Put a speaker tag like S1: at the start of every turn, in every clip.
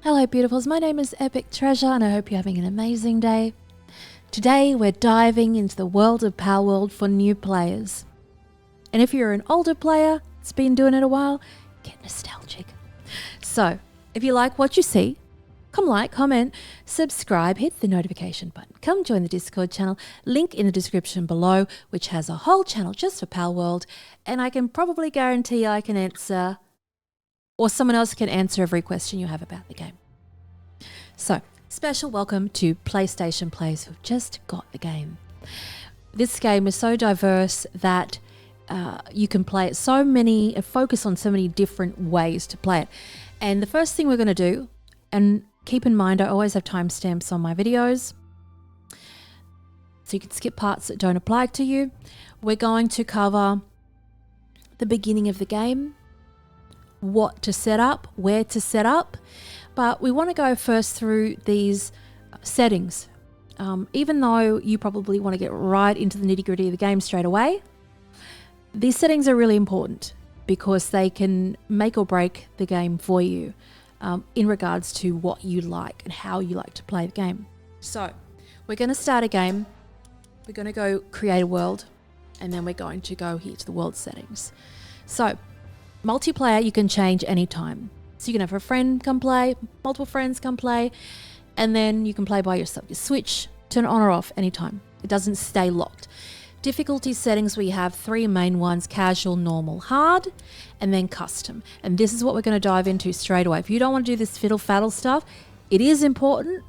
S1: Hello beautifuls, my name is Epic Treasure and I hope you're having an amazing day. Today we're diving into the world of Palworld for new players. And if you're an older player that's been doing it a while, get nostalgic. So, if you like what you see, come like, comment, subscribe, hit the notification button. Come join the Discord channel, link in the description below, which has a whole channel just for Palworld, and I can probably guarantee I can answer, or someone else can answer every question you have about the game. So, special welcome to PlayStation players who've just got the game. This game is so diverse that you can play it focus on so many different ways to play it. And the first thing we're going to do, and keep in mind I always have timestamps on my videos, so you can skip parts that don't apply to you. We're going to cover the beginning of the game, what to set up, where to set up, but we want to go first through these settings. Even though you probably want to get right into the nitty-gritty of the game straight away, these settings are really important because they can make or break the game for you in regards to what you like and how you like to play the game. So we're going to start a game, we're going to go create a world, and then we're going to go here to the world settings. So multiplayer you can change anytime. So you can have a friend come play, multiple friends come play, and then you can play by yourself. You switch, turn it on or off anytime. It doesn't stay locked. Difficulty settings, we have three main ones: casual, normal, hard, and then custom. And this is what we're going to dive into straight away. If you don't want to do this fiddle-faddle stuff, it is important.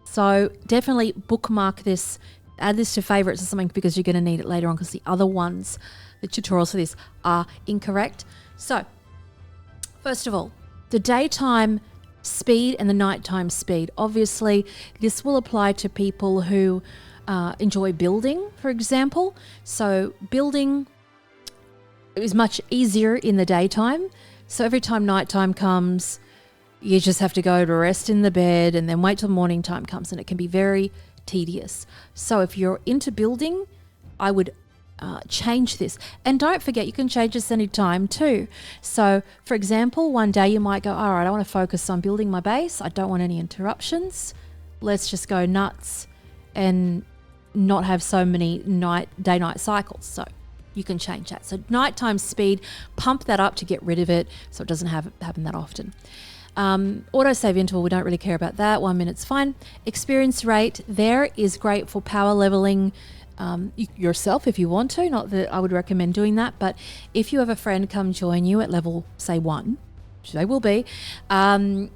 S1: So definitely bookmark this, add this to favorites or something, because you're going to need it later on, because the other ones, the tutorials for this, are incorrect. So first of all, the daytime speed and the nighttime speed. Obviously, this will apply to people who enjoy building, for example. So building is much easier in the daytime. So every time nighttime comes, you just have to go to rest in the bed and then wait till morning time comes, and it can be very tedious. So if you're into building, I would change this. And don't forget, you can change this anytime too. So for example, one day you might go, all right, I want to focus on building my base. I don't want any interruptions. Let's just go nuts and not have so many day-night cycles. So you can change that. So nighttime speed, pump that up to get rid of it so it doesn't happen that often. Autosave interval, we don't really care about that. 1 minute's fine. Experience rate, there is great for power leveling yourself if you want to. Not that I would recommend doing that, but if you have a friend come join you at level, say 1, which they will be, that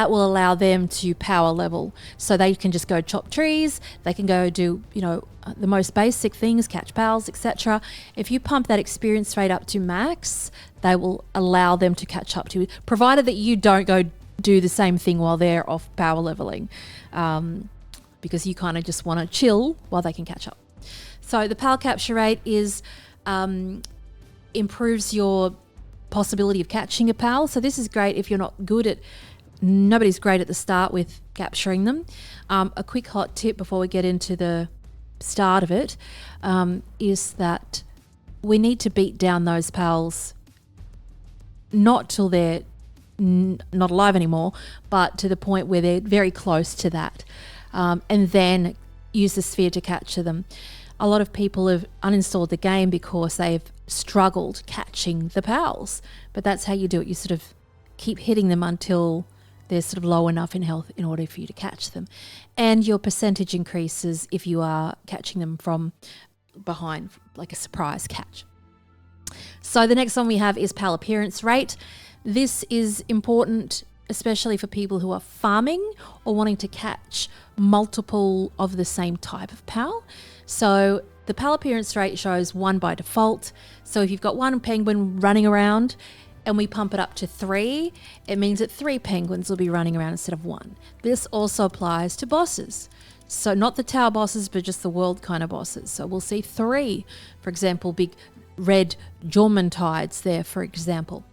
S1: will allow them to power level. So they can just go chop trees, they can go do, the most basic things, catch pals, etc. If you pump that experience rate up to max, they will allow them to catch up to you, provided that you don't go do the same thing while they're off power leveling. Because you kind of just want to chill while they can catch up. So the PAL capture rate is improves your possibility of catching a PAL. So this is great if you're not good at, nobody's great at the start with capturing them. A quick hot tip before we get into the start of it is that we need to beat down those PALs not till they're not alive anymore, but to the point where they're very close to that. And then use the sphere to capture them. A lot of people have uninstalled the game because they've struggled catching the PALs, but that's how you do it. You sort of keep hitting them until they're sort of low enough in health in order for you to catch them. And your percentage increases if you are catching them from behind, like a surprise catch. So the next one we have is PAL appearance rate. This is important, especially for people who are farming or wanting to catch multiple of the same type of PAL. So the PAL appearance rate shows 1 by default. So if you've got 1 penguin running around and we pump it up to 3, it means that 3 penguins will be running around instead of 1. This also applies to bosses. So not the tower bosses, but just the world kind of bosses. So we'll see 3, for example, big red Jormuntides there, for example.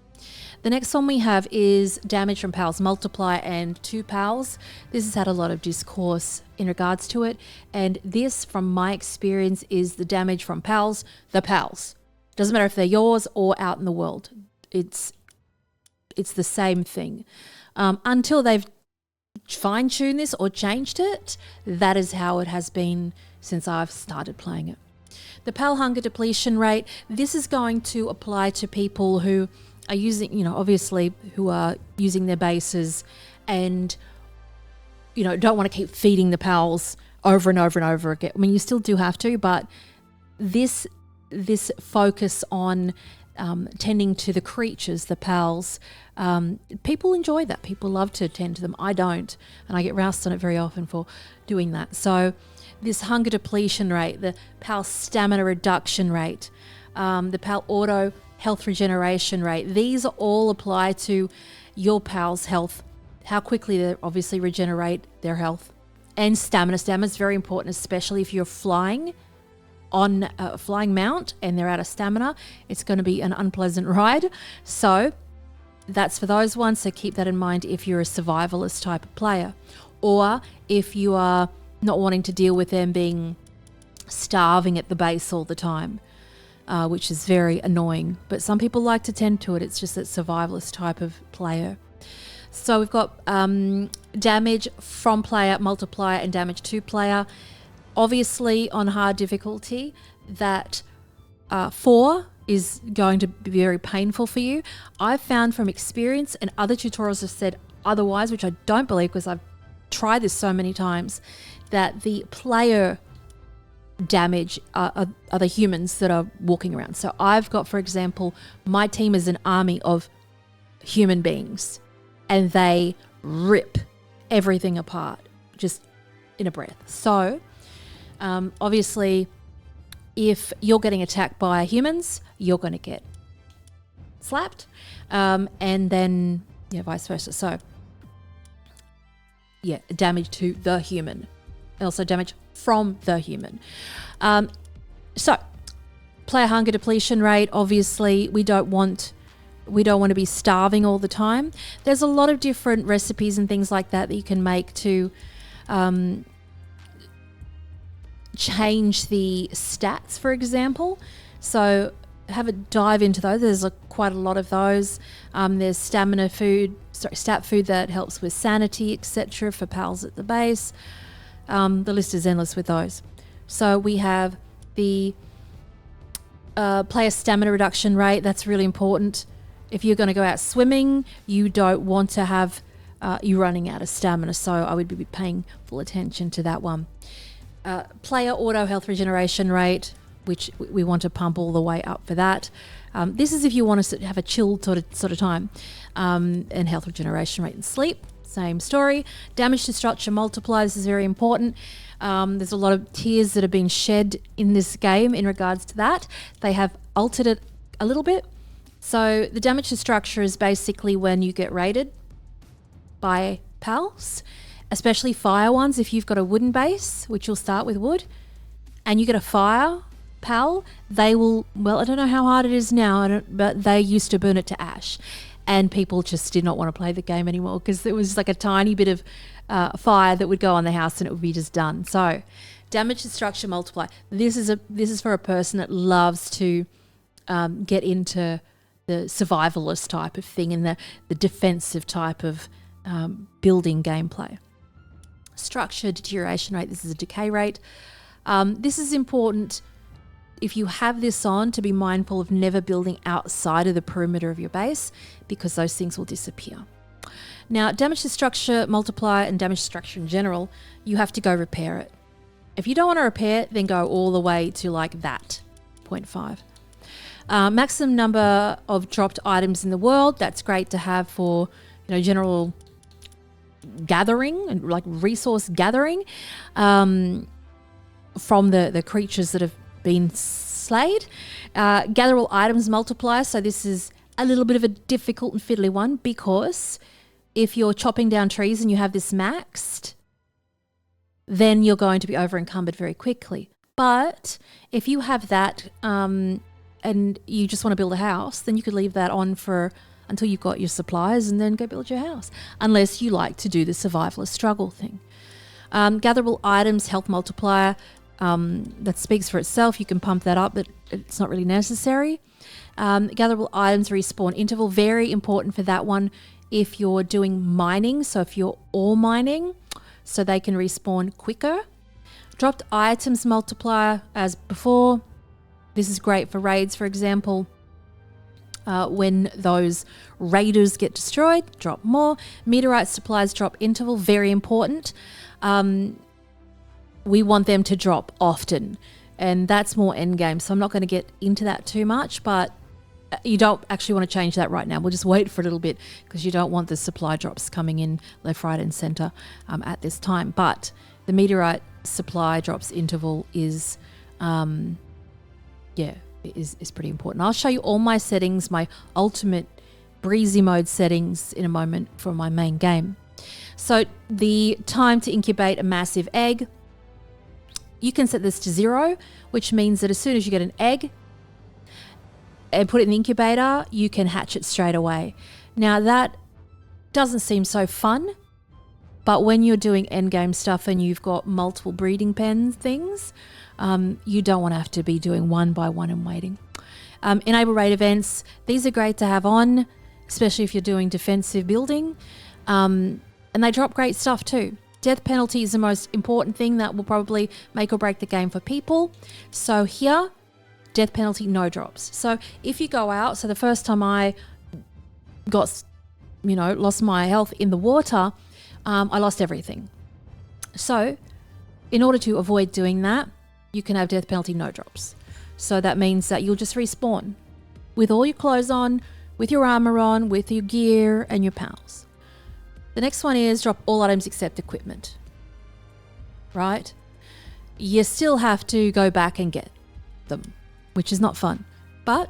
S1: The next one we have is damage from PALs multiply and 2 PALs. This has had a lot of discourse in regards to it. And this, from my experience, is the damage from PALs, the PALs. Doesn't matter if they're yours or out in the world. It's the same thing. Until they've fine-tuned this or changed it, that is how it has been since I've started playing it. The PAL hunger depletion rate, this is going to apply to people who are using, obviously who are using their bases and, don't want to keep feeding the PALs over and over and over again. I mean, you still do have to, but this focus on tending to the creatures, the PALs, people enjoy that. People love to tend to them. I don't, and I get roused on it very often for doing that. So this hunger depletion rate, the PAL stamina reduction rate, the PAL auto health regeneration rate, these all apply to your PAL's health, how quickly they obviously regenerate their health. And stamina. Stamina is very important, especially if you're flying on a flying mount and they're out of stamina. It's going to be an unpleasant ride. So that's for those ones. So keep that in mind if you're a survivalist type of player, or if you are not wanting to deal with them being starving at the base all the time, which is very annoying. But some people like to tend to it. It's just that survivalist type of player. So we've got damage from player, multiplier, and damage to player. Obviously, on hard difficulty, that 4 is going to be very painful for you. I've found from experience, and other tutorials have said otherwise, which I don't believe because I've tried this so many times, that the player damage are the humans that are walking around. So I've got, for example, my team is an army of human beings, and they rip everything apart just in a breath. So obviously, if you're getting attacked by humans, you're going to get slapped, and then vice versa. So damage to the human, and also damage from the human. So player hunger depletion rate, obviously we don't want to be starving all the time. There's a lot of different recipes and things like that you can make to change the stats, for example. So have a dive into those. There's quite a lot of those. There's stat food that helps with sanity, etc. for PALs at the base. The list is endless with those. So we have the player stamina reduction rate. That's really important. If you're going to go out swimming, you don't want to have you running out of stamina. So I would be paying full attention to that one. Player auto health regeneration rate, which we want to pump all the way up for that. This is if you want to have a chilled sort of time. And health regeneration rate and sleep, same story. Damage to structure multiply, this is very important. There's a lot of tears that have been shed in this game in regards to that. They have altered it a little bit. So the damage to structure is basically when you get raided by PALs, especially fire ones. If you've got a wooden base, which will start with wood, and you get a fire PAL, they will, I don't know how hard it is now, but they used to burn it to ash. And people just did not want to play the game anymore because it was like a tiny bit of fire that would go on the house and it would be just done. So damage to structure multiply. This is for a person that loves to get into the survivalist type of thing and the defensive type of building gameplay. Structure deterioration rate. This is a decay rate. This is important if you have this on, to be mindful of never building outside of the perimeter of your base, because those things will disappear. Now, damage to structure multiply and damage to structure in general, you have to go repair it. If you don't want to repair it, then go all the way to like that, 0.5. Maximum number of dropped items in the world. That's great to have for general gathering and like resource gathering from the creatures that have been slayed. Gatherable items multiplier. So this is a little bit of a difficult and fiddly one, because if you're chopping down trees and you have this maxed, then you're going to be over encumbered very quickly. But if you have that and you just want to build a house, then you could leave that on until you've got your supplies and then go build your house, unless you like to do the survivalist struggle thing. Gatherable items health multiplier. That speaks for itself. You can pump that up, but it's not really necessary. Gatherable items respawn interval, very important for that one. if you're doing mining, so if you're ore mining, so they can respawn quicker. Dropped items multiplier as before. This is great for raids, for example. When those raiders get destroyed, drop more. Meteorite supplies drop interval, very important. We want them to drop often, and that's more end game. So I'm not going to get into that too much, but you don't actually want to change that right now. We'll just wait for a little bit because you don't want the supply drops coming in left, right, and center at this time. But the meteorite supply drops interval is, is pretty important. I'll show you all my settings, my ultimate breezy mode settings in a moment for my main game. So the time to incubate a massive egg, you can set this to 0, which means that as soon as you get an egg and put it in the incubator, you can hatch it straight away. Now that doesn't seem so fun, but when you're doing endgame stuff and you've got multiple breeding pen things, you don't want to have to be doing one by one and waiting. Enable raid events. These are great to have on, especially if you're doing defensive building. And they drop great stuff too. Death penalty is the most important thing that will probably make or break the game for people. So here, death penalty, no drops. So if you go out, so the first time I got, lost my health in the water, I lost everything. So in order to avoid doing that, you can have death penalty, no drops. So that means that you'll just respawn with all your clothes on, with your armor on, with your gear and your pals. The next one is drop all items except equipment, right? You still have to go back and get them, which is not fun, but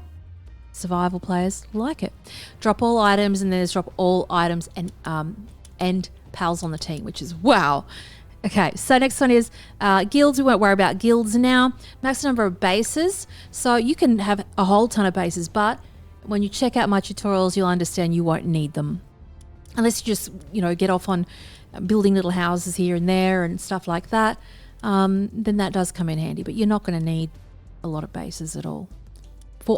S1: survival players like it. Drop all items, and then there's drop all items and pals on the team, which is wow. Okay, so next one is guilds. We won't worry about guilds now. Max number of bases. So you can have a whole ton of bases, but when you check out my tutorials, you'll understand you won't need them. Unless you just, get off on building little houses here and there and stuff like that, then that does come in handy. But you're not going to need a lot of bases at all.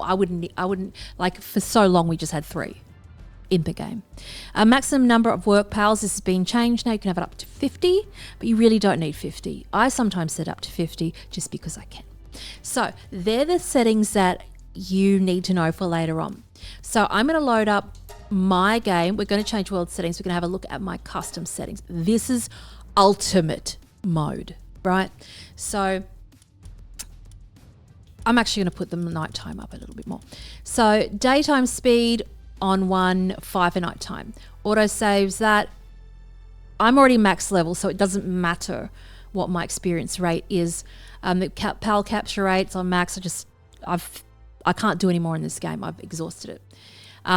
S1: I wouldn't like for so long we just had 3 in the game. Maximum number of work pals. This has been changed now. You can have it up to 50, but you really don't need 50. I sometimes set up to 50 just because I can. So they're the settings that you need to know for later on. So I'm going to load up my game. We're going to change world settings. We're going to have a look at my custom settings. This is ultimate mode, right? So I'm actually going to put the nighttime up a little bit more. So daytime speed on 1, 5 for nighttime. Auto saves that. I'm already max level, so it doesn't matter what my experience rate is. The PAL capture rates on max. I can't do any more in this game. I've exhausted it.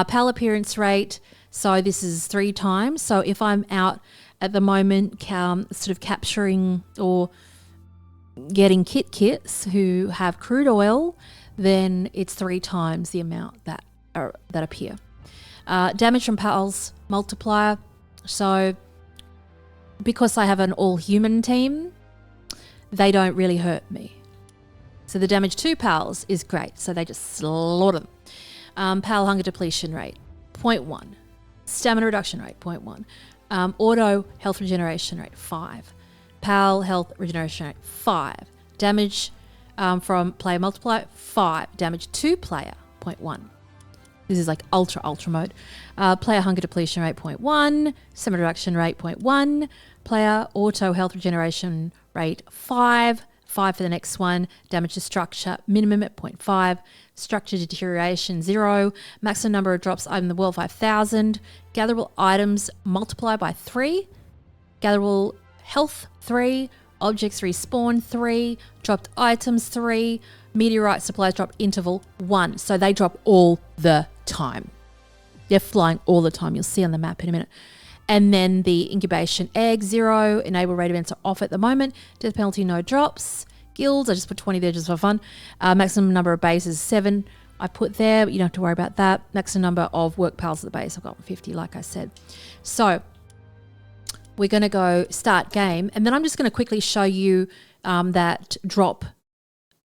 S1: PAL appearance rate, so this is 3 times. So if I'm out at the moment sort of capturing or getting kits who have crude oil, then it's 3 times the amount that appear. Damage from PALs multiplier. So because I have an all-human team, they don't really hurt me. So the damage to PALs is great. So they just slaughter them. PAL hunger depletion rate, 0.1. Stamina reduction rate, 0.1. Auto health regeneration rate, 5. PAL health regeneration rate, 5. Damage from player multiplier, 5. Damage to player, 0.1. This is like ultra mode. Player hunger depletion rate, 0.1. Stamina reduction rate, 0.1. Player auto health regeneration rate, 5. 5 for the next one. Damage to structure, minimum at 0.5. Structure deterioration, 0. Maximum number of drops item in the world, 5,000. Gatherable items multiply by 3. Gatherable health, 3. Objects respawn, 3. Dropped items, 3. Meteorite supplies drop interval, 1. So they drop all the time. They're flying all the time. You'll see on the map in a minute. And then the incubation egg, 0. Enable raid events are off at the moment. Death penalty, no drops. Guilds, I just put 20 there just for fun. Maximum number of bases, 7. I put there, but you don't have to worry about that. Maximum number of work pals at the base, I've got 50, like I said. So we're going to go start game. And then I'm just going to quickly show you that drop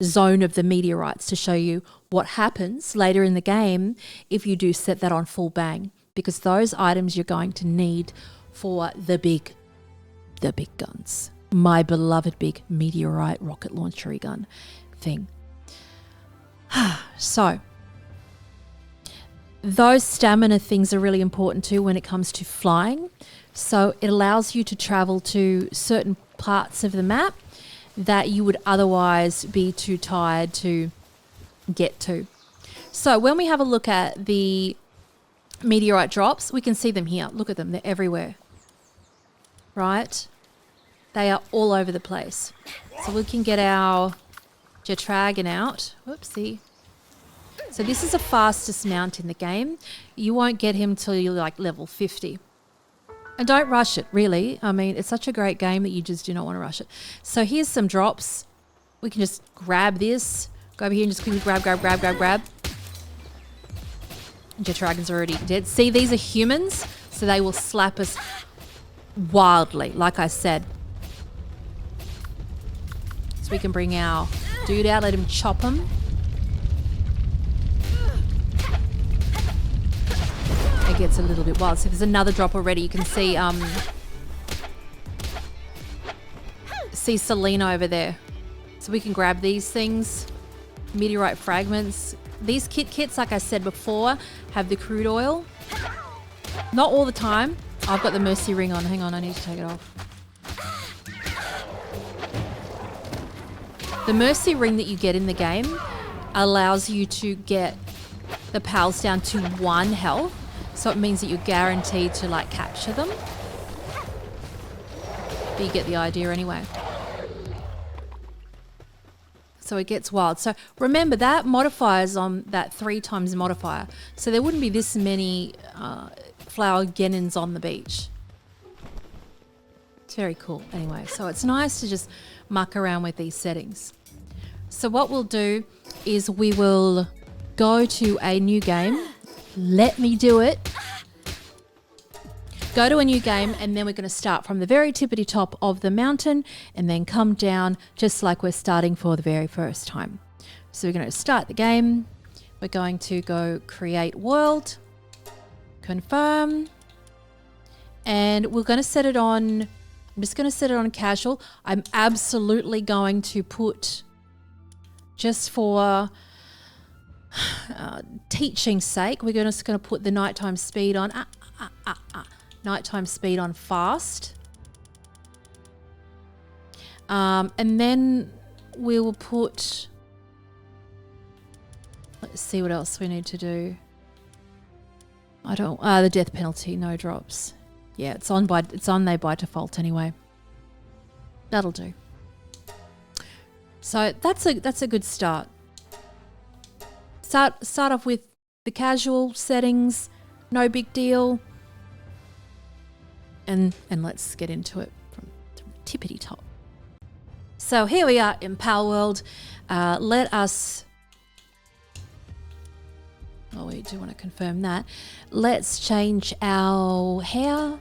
S1: zone of the meteorites to show you what happens later in the game if you do set that on full bang. because those items you're going to need for the big guns. My beloved big meteorite rocket launcher gun thing. So those stamina things are really important too when it comes to flying. So it allows you to travel to certain parts of the map that you would otherwise be too tired to get to. So when we have a look at the meteorite drops, we can see them here. Look at them, they're everywhere. Right? They are all over the place. So we can get our Dragon out. Whoopsie. So this is the fastest mount in the game. You won't get him till you're like level 50. And don't rush it, really. I mean, it's such a great game that you just do not want to rush it. So here's some drops. We can just grab this. Go over here and just quickly grab. Dragon's already dead. See, these are humans, so they will slap us wildly, like I said. So we can bring our dude out, let him chop him. It gets a little bit wild. So there's another drop already. You can see Selena over there. So we can grab these things. Meteorite fragments. These kits, like I said before, have the crude oil. Not all the time. I've got the Mercy ring on. Hang on, I need to take it off. The Mercy ring that you get in the game allows you to get the pals down to 1 health. So it means that you're guaranteed to like capture them. But you get the idea anyway. So it gets wild. So remember that modifiers on that 3 times modifier. So there wouldn't be this many flower gennins on the beach. It's very cool anyway. So it's nice to just muck around with these settings. So what we'll do is we will go to a new game. Let me do it. Go to a new game, and then we're going to start from the very tippity top of the mountain and then come down just like we're starting for the very first time. So we're going to start the game. We're going to go create world, confirm, and we're going to set it on, I'm just going to set it on casual. I'm absolutely going to put, just for teaching's sake, we're just going to put the nighttime speed on nighttime speed on fast, and then we will put, let's see what else we need to do. I don't the death penalty, no drops. Yeah, it's on there by default anyway. That'll do. So that's a good start. Start off with the casual settings, no big deal. And let's get into it from the tippity top. So here we are in Palworld. Let us, oh, we do want to confirm that. Let's change our hair.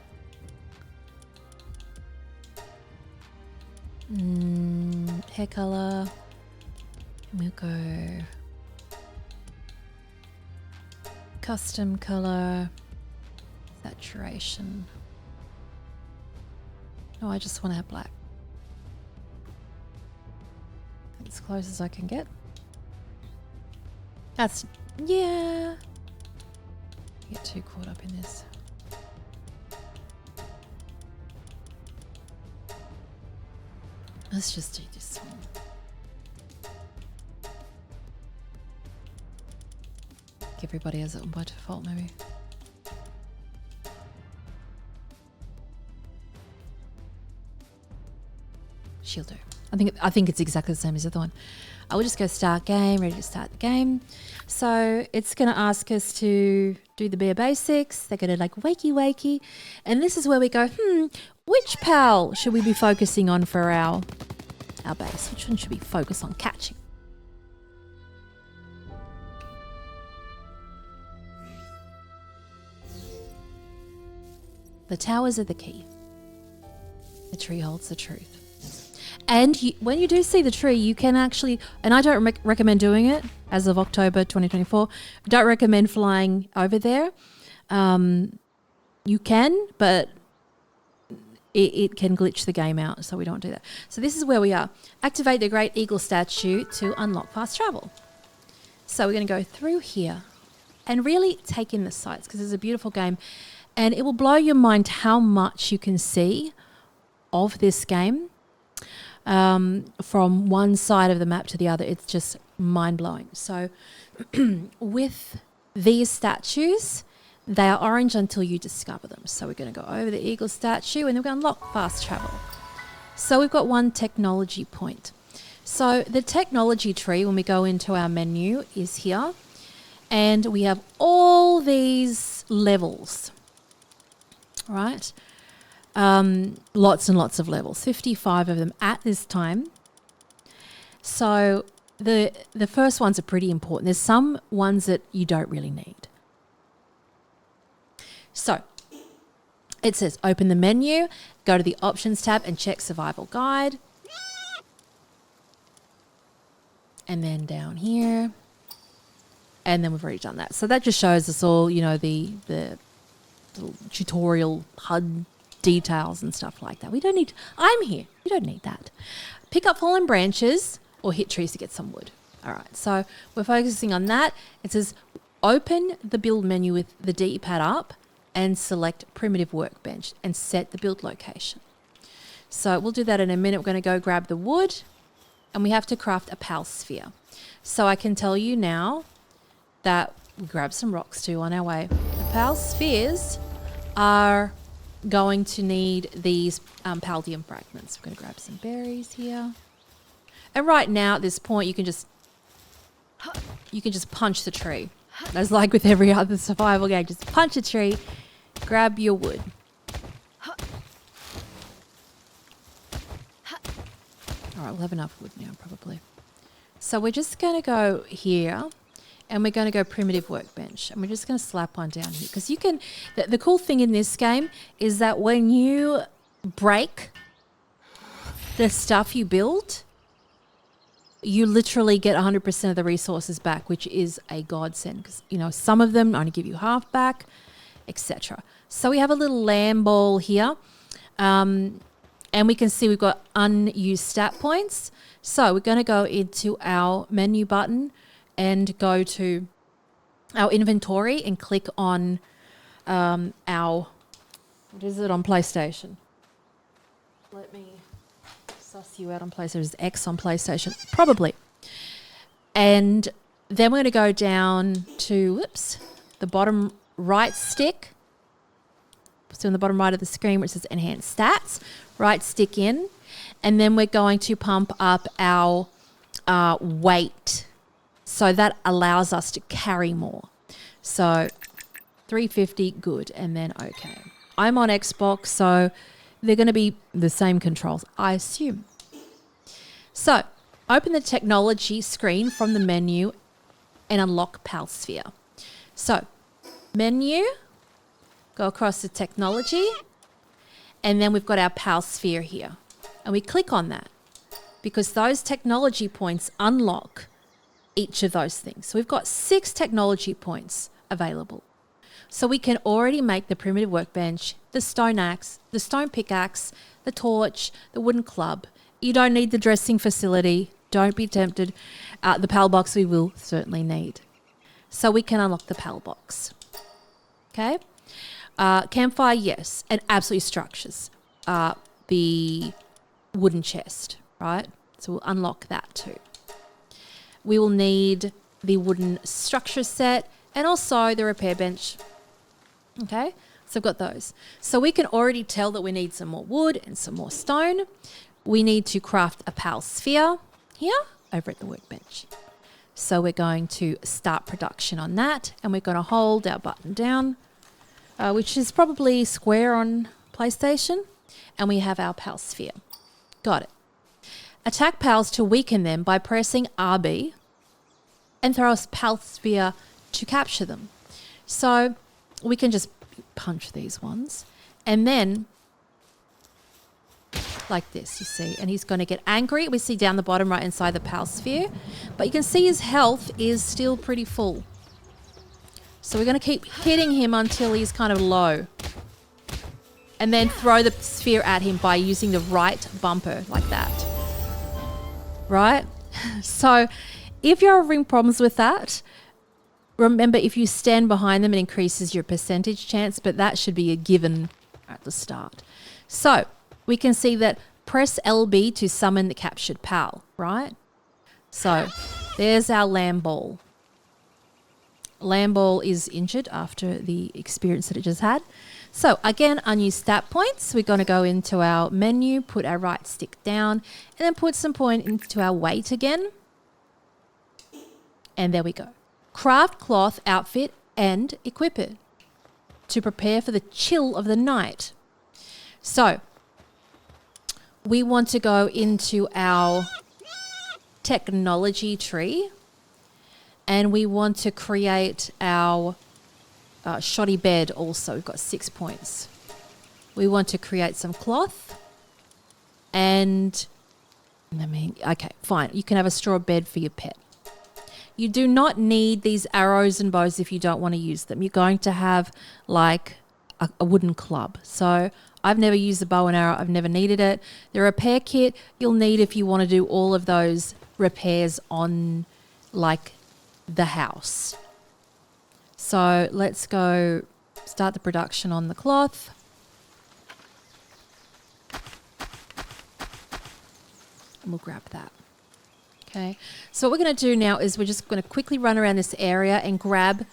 S1: Hair color. We'll go custom color, saturation. No, I just want to have black. As close as I can get. That's, yeah. I get too caught up in this. Let's just do this one. Everybody has it on by default, maybe. She'll do. I think it's exactly the same as the other one. I will just go start game, ready to start the game. So it's going to ask us to do the bare basics. They're going to like wakey. And this is where we go, which pal should we be focusing on for our base? Which one should we focus on catching? The towers are the key. The tree holds the truth. And when you do see the tree, you can actually, and I don't recommend doing it as of October 2024, don't recommend flying over there. You can, but it can glitch the game out, so we don't do that. So this is where we are. Activate the Great Eagle statue to unlock fast travel. So we're going to go through here and really take in the sights, because it's a beautiful game, and it will blow your mind how much you can see of this game from one side of the map to the other. It's just mind-blowing. So with these statues, they are orange until you discover them. So we're going to go over the eagle statue and then we're going to unlock fast travel. So we've got one technology point. So the technology tree, when we go into our menu, is here. And we have all these levels, right? Lots and lots of levels, 55 of them at this time. So the first ones are pretty important. There's some ones that you don't really need. So it says open the menu, go to the options tab and check survival guide. And then down here. And then we've already done that. So that just shows us all, you know, the little tutorial HUD details and stuff like that. We don't need, I'm here. You don't need that. Pick up fallen branches or hit trees to get some wood. All right. So we're focusing on that. It says open the build menu with the D-pad up and select primitive workbench and set the build location. So we'll do that in a minute. We're going to go grab the wood and we have to craft a PAL sphere. So I can tell you now that we grab some rocks too on our way. The PAL spheres are going to need these paldium fragments. We're going to grab some berries here. And right now at this point you can just punch the tree. As like with every other survival game, just punch a tree, grab your wood. All right, we'll have enough wood now probably. So we're just going to go here and we're going to go primitive workbench and we're just going to slap one down here because you can, the cool thing in this game is that when you break the stuff you build, you literally get 100% of the resources back, which is a godsend because, you know, some of them only give you half back, etc. So we have a little lamb ball here and we can see we've got unused stat points. So we're going to go into our menu button and go to our inventory and click on our, what is it on PlayStation? Let me suss you out on PlayStation. Is X on PlayStation? Probably. And then we're going to go down to, the bottom right stick. So on the bottom right of the screen where it says enhance stats, right stick in. And then we're going to pump up our weight. So that allows us to carry more. So 350, good. And then okay. I'm on Xbox, so they're going to be the same controls, I assume. So open the technology screen from the menu and unlock PAL sphere. So menu, go across to technology, and then we've got our PAL sphere here. And we click on that because those technology points unlock each of those things. So we've got 6 technology points available. So we can already make the primitive workbench, the stone axe, the stone pickaxe, the torch, the wooden club. You don't need the dressing facility. Don't be tempted. The PALBOX we will certainly need. So we can unlock the PALBOX. Okay. Campfire, yes. And absolutely structures. The wooden chest, right? So we'll unlock that too. We will need the wooden structure set and also the repair bench. Okay, so I've got those. So we can already tell that we need some more wood and some more stone. We need to craft a PAL sphere here over at the workbench. So we're going to start production on that and we're going to hold our button down, which is probably square on PlayStation, and we have our PAL sphere. Got it. Attack PALs to weaken them by pressing RB and throw a PAL sphere to capture them. So we can just punch these ones and then like this, you see, and he's going to get angry. We see down the bottom right inside the PAL sphere, but you can see his health is still pretty full. So we're going to keep hitting him until he's kind of low. And then throw the sphere at him by using the right bumper like that. Right? So if you're having problems with that, remember if you stand behind them, it increases your percentage chance, but that should be a given at the start. So we can see that press LB to summon the captured PAL, right? So there's our lamb ball. Lamb ball is injured after the experience that it just had. So again, unused stat points. We're going to go into our menu, put our right stick down, and then put some point into our weight again. And there we go. Craft cloth outfit and equip it to prepare for the chill of the night. So we want to go into our technology tree, and we want to create our shoddy bed also. We've got 6 points. We want to create some cloth, and okay, fine. You can have a straw bed for your pet. You do not need these arrows and bows if you don't want to use them. You're going to have like a wooden club. So I've never used a bow and arrow. I've never needed it. The repair kit you'll need if you want to do all of those repairs on like the house. So let's go start the production on the cloth. And we'll grab that. Okay. So what we're going to do now is we're just going to quickly run around this area and grab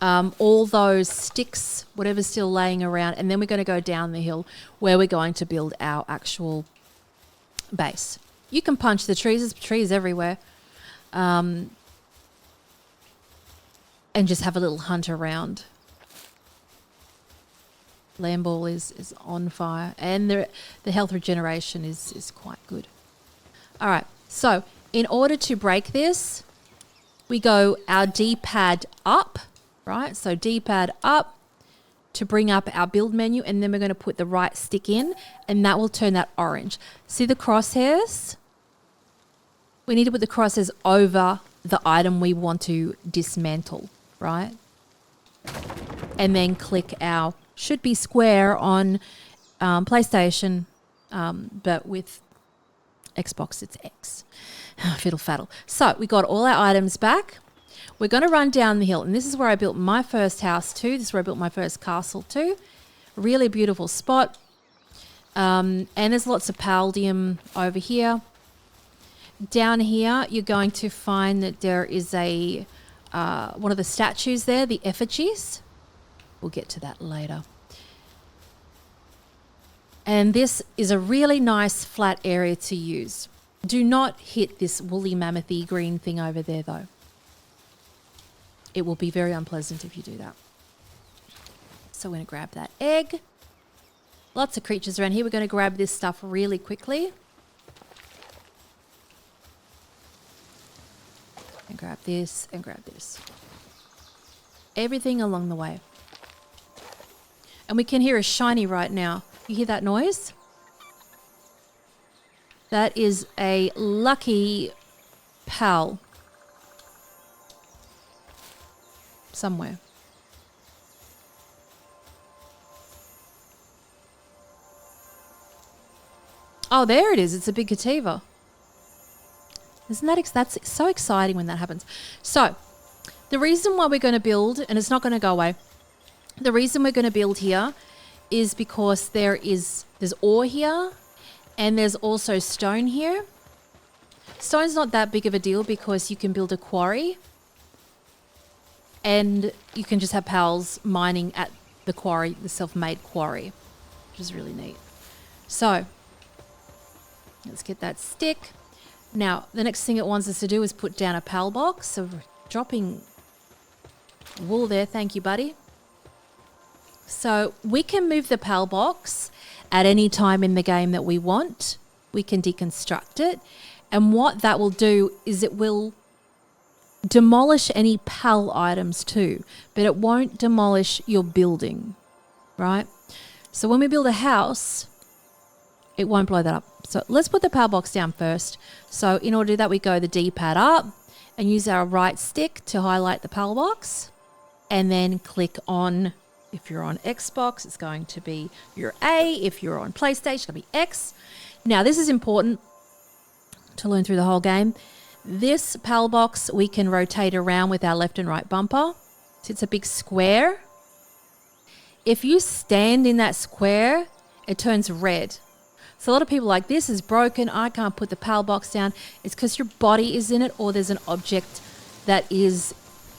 S1: all those sticks, whatever's still laying around, and then we're going to go down the hill where we're going to build our actual base. You can punch the trees. There's trees everywhere. And just have a little hunt around. Lamb ball is on fire, and the health regeneration is quite good. All right, so in order to break this, we go our D-pad up, right? So D-pad up to bring up our build menu, and then we're going to put the right stick in, and that will turn that orange. See the crosshairs? We need to put the crosshairs over the item we want to dismantle, right? And then click our, should be square on PlayStation, but with Xbox it's X. Fiddle faddle. So we got all our items back. We're going to run down the hill, and this is where I built my first house too. This is where I built my first castle too. Really beautiful spot. And there's lots of palladium over here. Down here, you're going to find that there is a one of the statues there, the effigies. We'll get to that later. And this is a really nice flat area to use. Do not hit this woolly mammothy green thing over there though. It will be very unpleasant if you do that. So we're going to grab that egg. Lots of creatures around here. We're going to grab this stuff really quickly. And grab this and grab this. Everything along the way. And we can hear a shiny right now. You hear that noise? That is a lucky pal. Somewhere. Oh, there it is. It's a big Cattiva. Isn't that that's so exciting when that happens? So, the reason why we're going to build, and it's not going to go away, the reason we're going to build here is because there's ore here, and there's also stone here. Stone's not that big of a deal because you can build a quarry, and you can just have pals mining at the quarry, the self-made quarry, which is really neat. So, let's get that stick. Now, the next thing it wants us to do is put down a PALBOX. So we're dropping wool there. Thank you, buddy. So we can move the PALBOX at any time in the game that we want. We can deconstruct it. And what that will do is it will demolish any PAL items too, but it won't demolish your building, right? So when we build a house, it won't blow that up. So let's put the PALBOX down first. So in order to do that, we go the D-pad up and use our right stick to highlight the PALBOX. and then click on, if you're on Xbox, it's going to be your A. If you're on PlayStation, it's going to be X. Now, this is important to learn through the whole game. This PALBOX we can rotate around with our left and right bumper. So it's a big square. If you stand in that square, it turns red. So a lot of people are like, this is broken, I can't put the PALBOX down. It's because your body is in it, or there's an object that is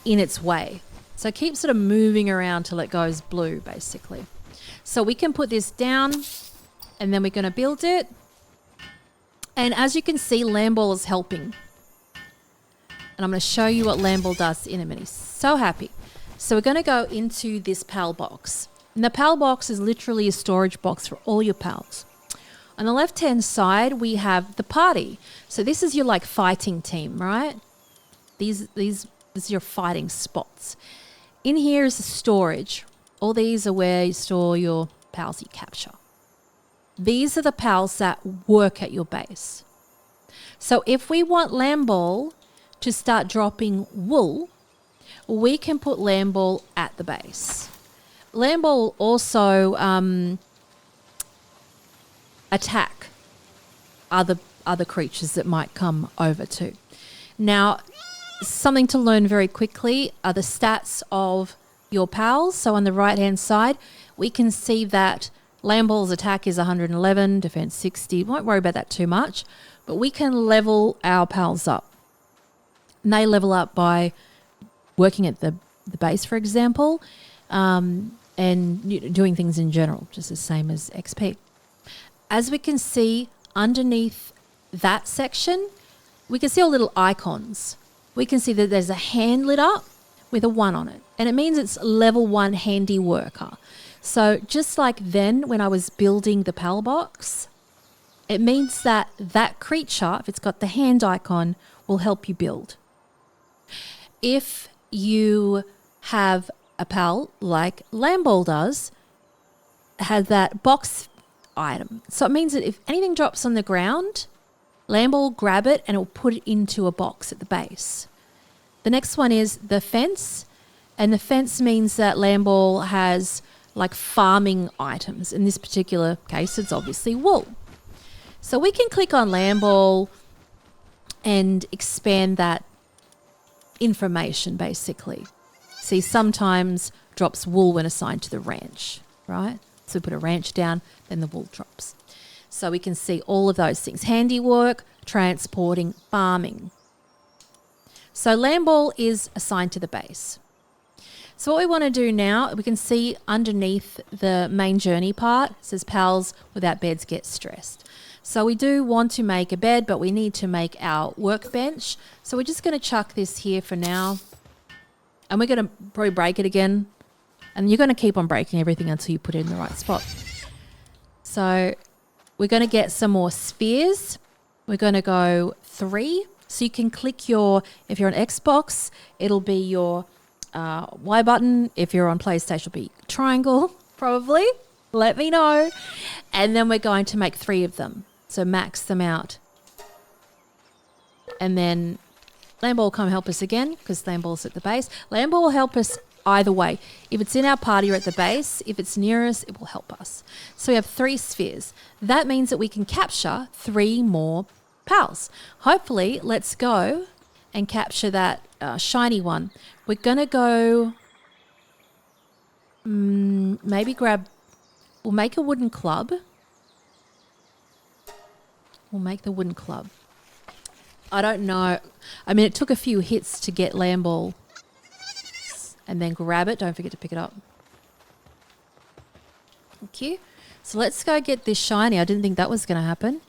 S1: in its way. So keep sort of moving around till it goes blue, basically. So we can put this down, and then we're going to build it. And as you can see, Lamball is helping. And I'm going to show you what Lamball does in a minute. He's so happy. So we're going to go into this PALBOX. And the PALBOX is literally a storage box for all your pals. On the left-hand side, we have the party. So this is your like fighting team, right? These are your fighting spots. In here is the storage. All these are where you store your pals you capture. These are the pals that work at your base. So if we want Lamball to start dropping wool, we can put Lamball at the base. Lamball also attack other creatures that might come over too. Now, something to learn very quickly are the stats of your pals. So on the right-hand side, we can see that Lamball's attack is 111, defense 60. Won't worry about that too much, but we can level our pals up. And they level up by working at the base, for example, and doing things in general, just the same as XP. As we can see underneath that section, we can see all little icons. We can see that there's a hand lit up with a 1 on it, and it means it's level 1 handy worker. So just like then when I was building the PALBOX, it means that that creature, if it's got the hand icon, will help you build. If you have a pal like Lamball does, has that box item. So it means that if anything drops on the ground, Lamball will grab it and it will put it into a box at the base. The next one is the fence, and the fence means that Lamball has like farming items. In this particular case, it's obviously wool. So we can click on Lamball and expand that information basically. See, sometimes drops wool when assigned to the ranch, right? So we put a ranch down, then the wool drops. So we can see all of those things: handiwork, transporting, farming. So Lamball is assigned to the base. So what we want to do now, we can see underneath the main journey part, it says pals without beds get stressed. So we do want to make a bed, but we need to make our workbench. So we're just going to chuck this here for now. And we're going to probably break it again. And you're going to keep on breaking everything until you put it in the right spot. So we're going to get some more spheres. We're going to go 3. So you can click your, if you're on Xbox, it'll be your Y button. If you're on PlayStation, it'll be triangle, probably. Let me know. And then we're going to make 3 of them. So max them out. And then Lamball will come help us again because Lamball's at the base. Lamball will help us either way. If it's in our party or at the base, if it's near us, it will help us. So we have 3 spheres. That means that we can capture 3 more pals. Hopefully, let's go and capture that shiny one. We're going to go, maybe grab, we'll make a wooden club. We'll make the wooden club. I don't know. I mean, it took a few hits to get Lamball. And then grab it. Don't forget to pick it up. Thank you. So let's go get this shiny. I didn't think that was going to happen.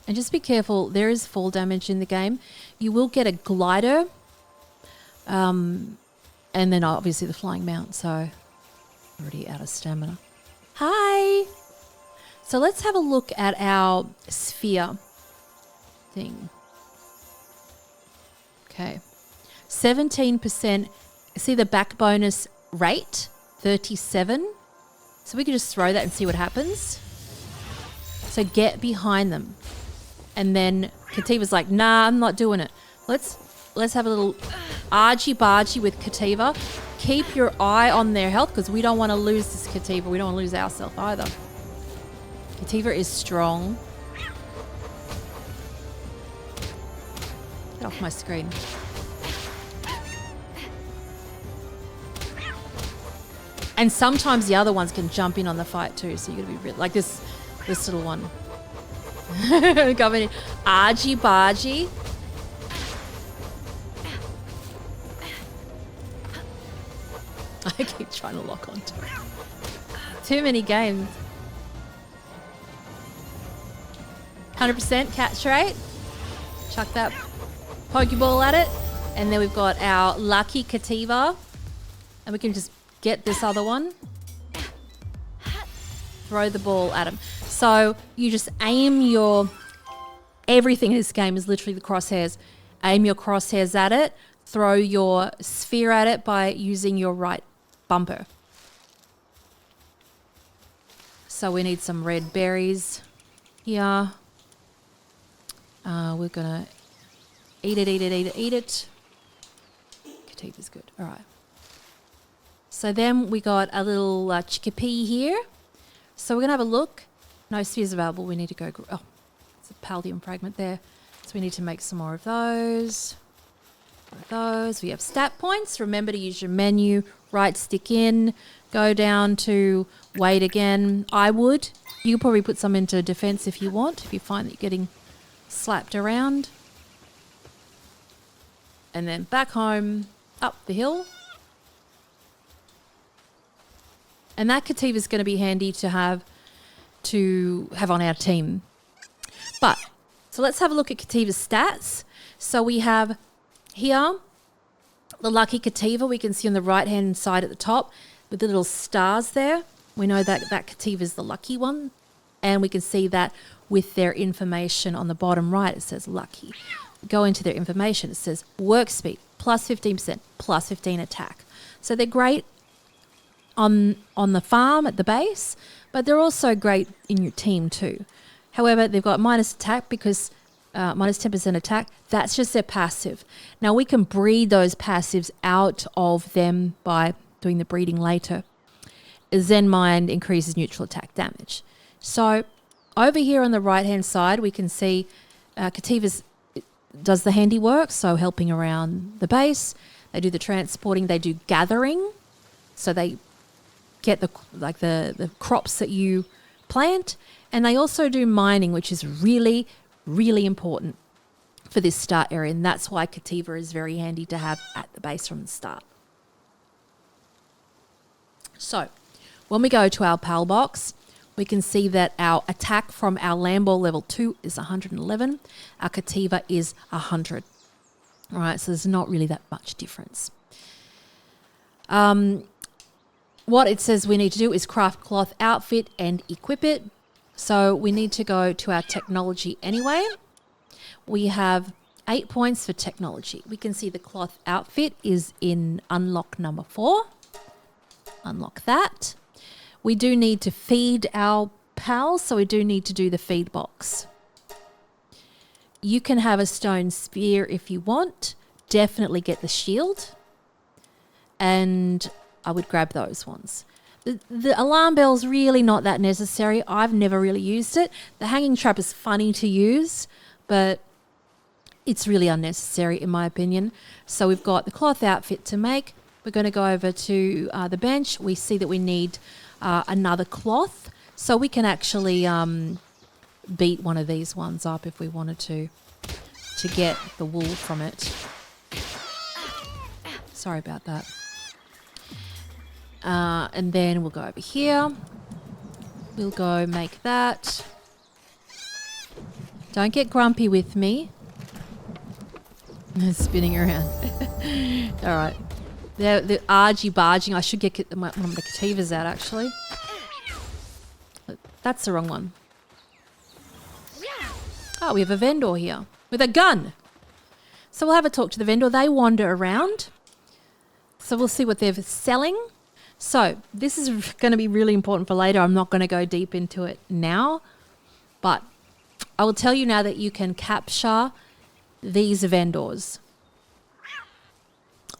S1: And just be careful. There is fall damage in the game. You will get a glider. And then obviously the flying mount. So already out of stamina. Hi. So let's have a look at our sphere thing. Okay. 17%. See the back bonus rate? 37. So we can just throw that and see what happens. So get behind them. And then Cattiva's like, nah, I'm not doing it. Let's have a little argy-bargy with Cattiva. Keep your eye on their health because we don't want to lose this Cattiva. We don't want to lose ourselves either. Cattiva is strong. Get off my screen. And sometimes the other ones can jump in on the fight too, so you gotta be real. Like this little one. Coming in. Argy-bargy. I keep trying to lock onto it. Too many games. 100% catch rate. Chuck that Pokeball at it. And then we've got our lucky Cattiva. And we can just get this other one. Throw the ball at him. So you just aim your... Everything in this game is literally the crosshairs. Aim your crosshairs at it. Throw your sphere at it by using your right bumper. So we need some red berries here. We're going to eat it. Cattiva's good. All right. So then we got a little chickpea here. So we're going to have a look. No spheres available. We need to go... Oh, it's a palladium fragment there. So we need to make some more of those. We have stat points. Remember to use your menu. Right stick in. Go down to wait again. I would. You could probably put some into defense if you want. If you find that you're getting slapped around. And then back home. Up the hill. And that Cattiva is going to be handy to have on our team. But, so let's have a look at Cattiva's stats. So we have here the lucky Cattiva. We can see on the right-hand side at the top with the little stars there. We know that Cattiva is the lucky one. And we can see that with their information on the bottom right, it says lucky. Go into their information. It says work speed, plus 15%, plus 15 attack. So they're great on the farm at the base, but they're also great in your team too. However, they've got minus attack because minus 10% attack. That's just their passive. Now we can breed those passives out of them by doing the breeding later. Zen Mind increases neutral attack damage. So over here on the right hand side, we can see Cattiva does the handiwork, so helping around the base. They do the transporting. They do gathering, so they get the crops that you plant, and they also do mining, which is really, really important for this start area, and that's why Cattiva is very handy to have at the base from the start. So when we go to our PALBOX, we can see that our attack from our land ball level 2 is 111. Our Cattiva is 100. All right, so there's not really that much difference. What it says we need to do is craft cloth outfit and equip it. So we need to go to our technology anyway. We have 8 points for technology. We can see the cloth outfit is in unlock number 4. Unlock that. We do need to feed our pals, so we do need to do the feed box. You can have a stone spear if you want. Definitely get the shield. And I would grab those ones. The alarm bell's really not that necessary. I've never really used it. The hanging trap is funny to use, but it's really unnecessary in my opinion. So we've got the cloth outfit to make. We're going to go over to the bench. We see that we need another cloth. So we can actually beat one of these ones up if we wanted to get the wool from it. Sorry about that. And then we'll go over here. We'll go make that. Don't get grumpy with me. Spinning around. All right. The argy-barging. I should get one of the Cattivas out, actually. That's the wrong one. Oh, we have a vendor here with a gun. So we'll have a talk to the vendor. They wander around. So we'll see what they're selling. So this is going to be really important for later. I'm not going to go deep into it now. But I will tell you now that you can capture these vendors.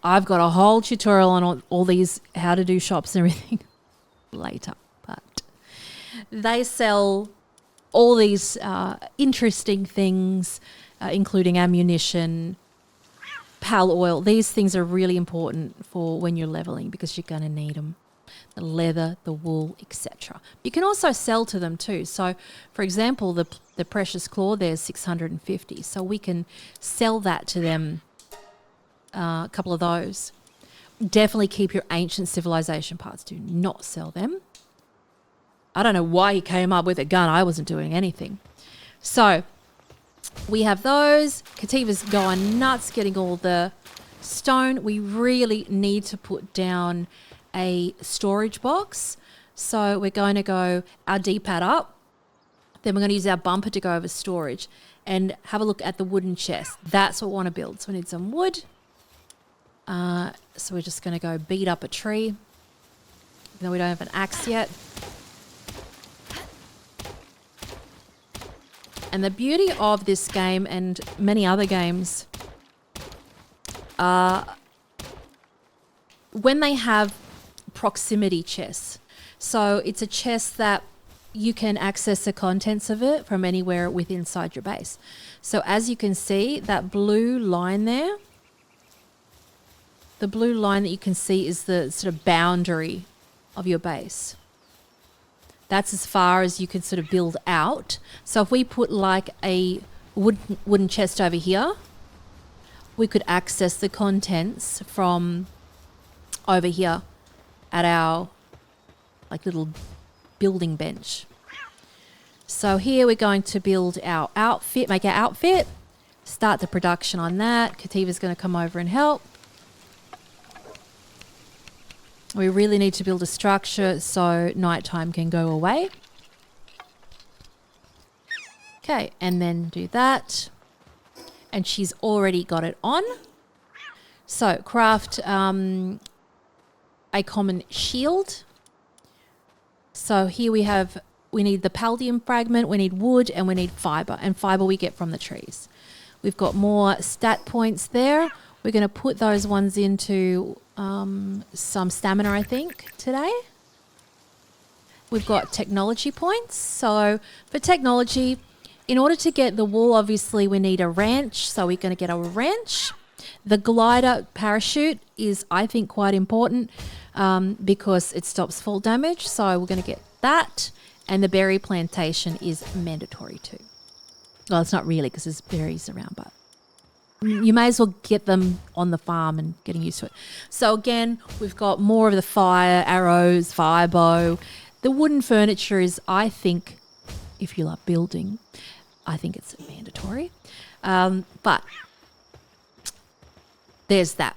S1: I've got a whole tutorial on all these, how to do shops and everything later, but they sell all these interesting things, including ammunition, pal oil. These things are really important for when you're leveling because you're going to need them. The leather, the wool, etc. You can also sell to them too. So, for example, the precious claw, there's 650. So we can sell that to them, a couple of those. Definitely keep your ancient civilization parts. Do not sell them. I don't know why he came up with a gun. I wasn't doing anything. So we have those. Cattiva's going nuts getting all the stone. We really need to put down a storage box. So we're going to go our D-pad up. Then we're going to use our bumper to go over storage and have a look at the wooden chest. That's what we want to build. So we need some wood. So we're just going to go beat up a tree. Even though we don't have an axe yet. And the beauty of this game and many other games are when they have proximity chests. So it's a chest that you can access the contents of it from anywhere within inside your base. So as you can see, that blue line there, the blue line that you can see is the sort of boundary of your base. That's as far as you can sort of build out. So if we put like a wooden chest over here, we could access the contents from over here at our like little building bench. So here we're going to build our outfit, make our outfit, start the production on that. Cattiva's going to come over and help. We really need to build a structure so nighttime can go away. Okay, and then do that. And she's already got it on. So craft a common shield. So here we need the palladium fragment, we need wood, and we need fiber. And fiber we get from the trees. We've got more stat points there. We're going to put those ones into some stamina, I think, today. We've got technology points. So for technology, in order to get the wool, obviously we need a wrench. So we're going to get a wrench. The glider parachute is, I think, quite important because it stops fall damage. So we're going to get that. And the berry plantation is mandatory too. Well, it's not really because there's berries around, but you may as well get them on the farm and getting used to it. So again, we've got more of the fire, arrows, fire bow. The wooden furniture is, I think, if you love building, I think it's mandatory. But there's that.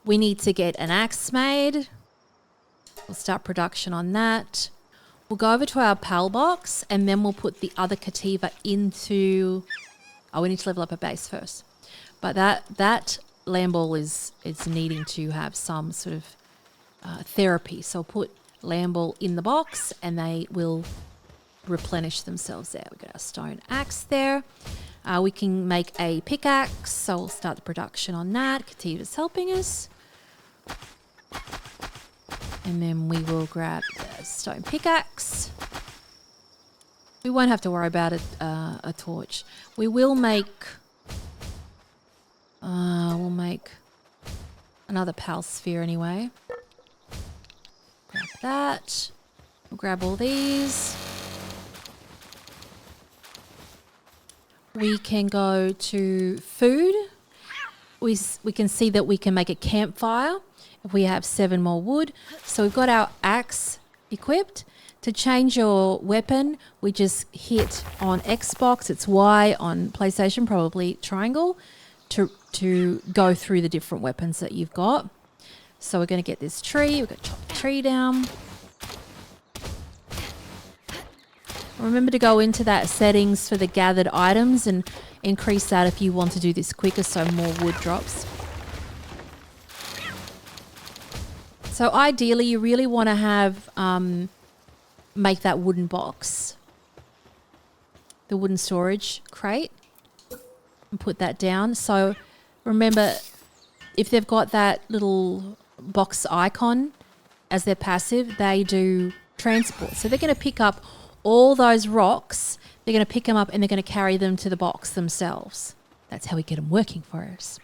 S1: We need to get an axe made. We'll start production on that. We'll go over to our PALBOX and then we'll put the other Cattiva into... Oh, we need to level up a base first. But that Lamball is needing to have some sort of therapy. So I'll put Lamball in the box and they will replenish themselves there. We've got our stone axe there. We can make a pickaxe. So we'll start the production on that. Cattiva's helping us. And then we will grab the stone pickaxe. We won't have to worry about a torch. We will make... we'll make another pal sphere anyway. Grab that. We'll grab all these. We can go to food. We can see that we can make a campfire if we have 7 more wood. So we've got our axe equipped. To change your weapon, we just hit on Xbox, it's Y, on PlayStation, probably triangle, to go through the different weapons that you've got. So we're going to get this tree. We're going to chop the tree down. Remember to go into that settings for the gathered items and increase that if you want to do this quicker so more wood drops. So ideally you really want to have make that wooden box. the wooden storage crate and put that down. So remember, if they've got that little box icon as their passive, they do transport. So they're going to pick up all those rocks, they're going to pick them up and they're going to carry them to the box themselves. That's how we get them working for us.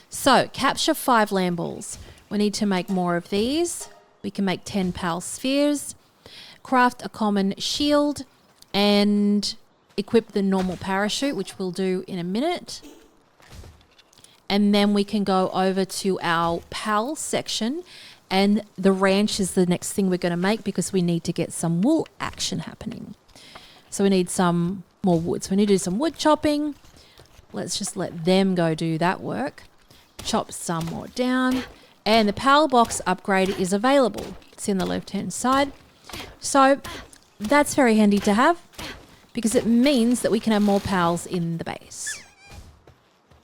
S1: So capture 5 land balls. We need to make more of these. We can make 10 PAL spheres, craft a common shield, and equip the normal parachute, which we'll do in a minute. And then we can go over to our PAL section, and the ranch is the next thing we're going to make because we need to get some wool action happening. So we need some more wood. So we need to do some wood chopping. Let's just let them go do that work. Chop some more down. And the PALBOX upgrade is available. It's in the left-hand side. So that's very handy to have because it means that we can have more PALs in the base.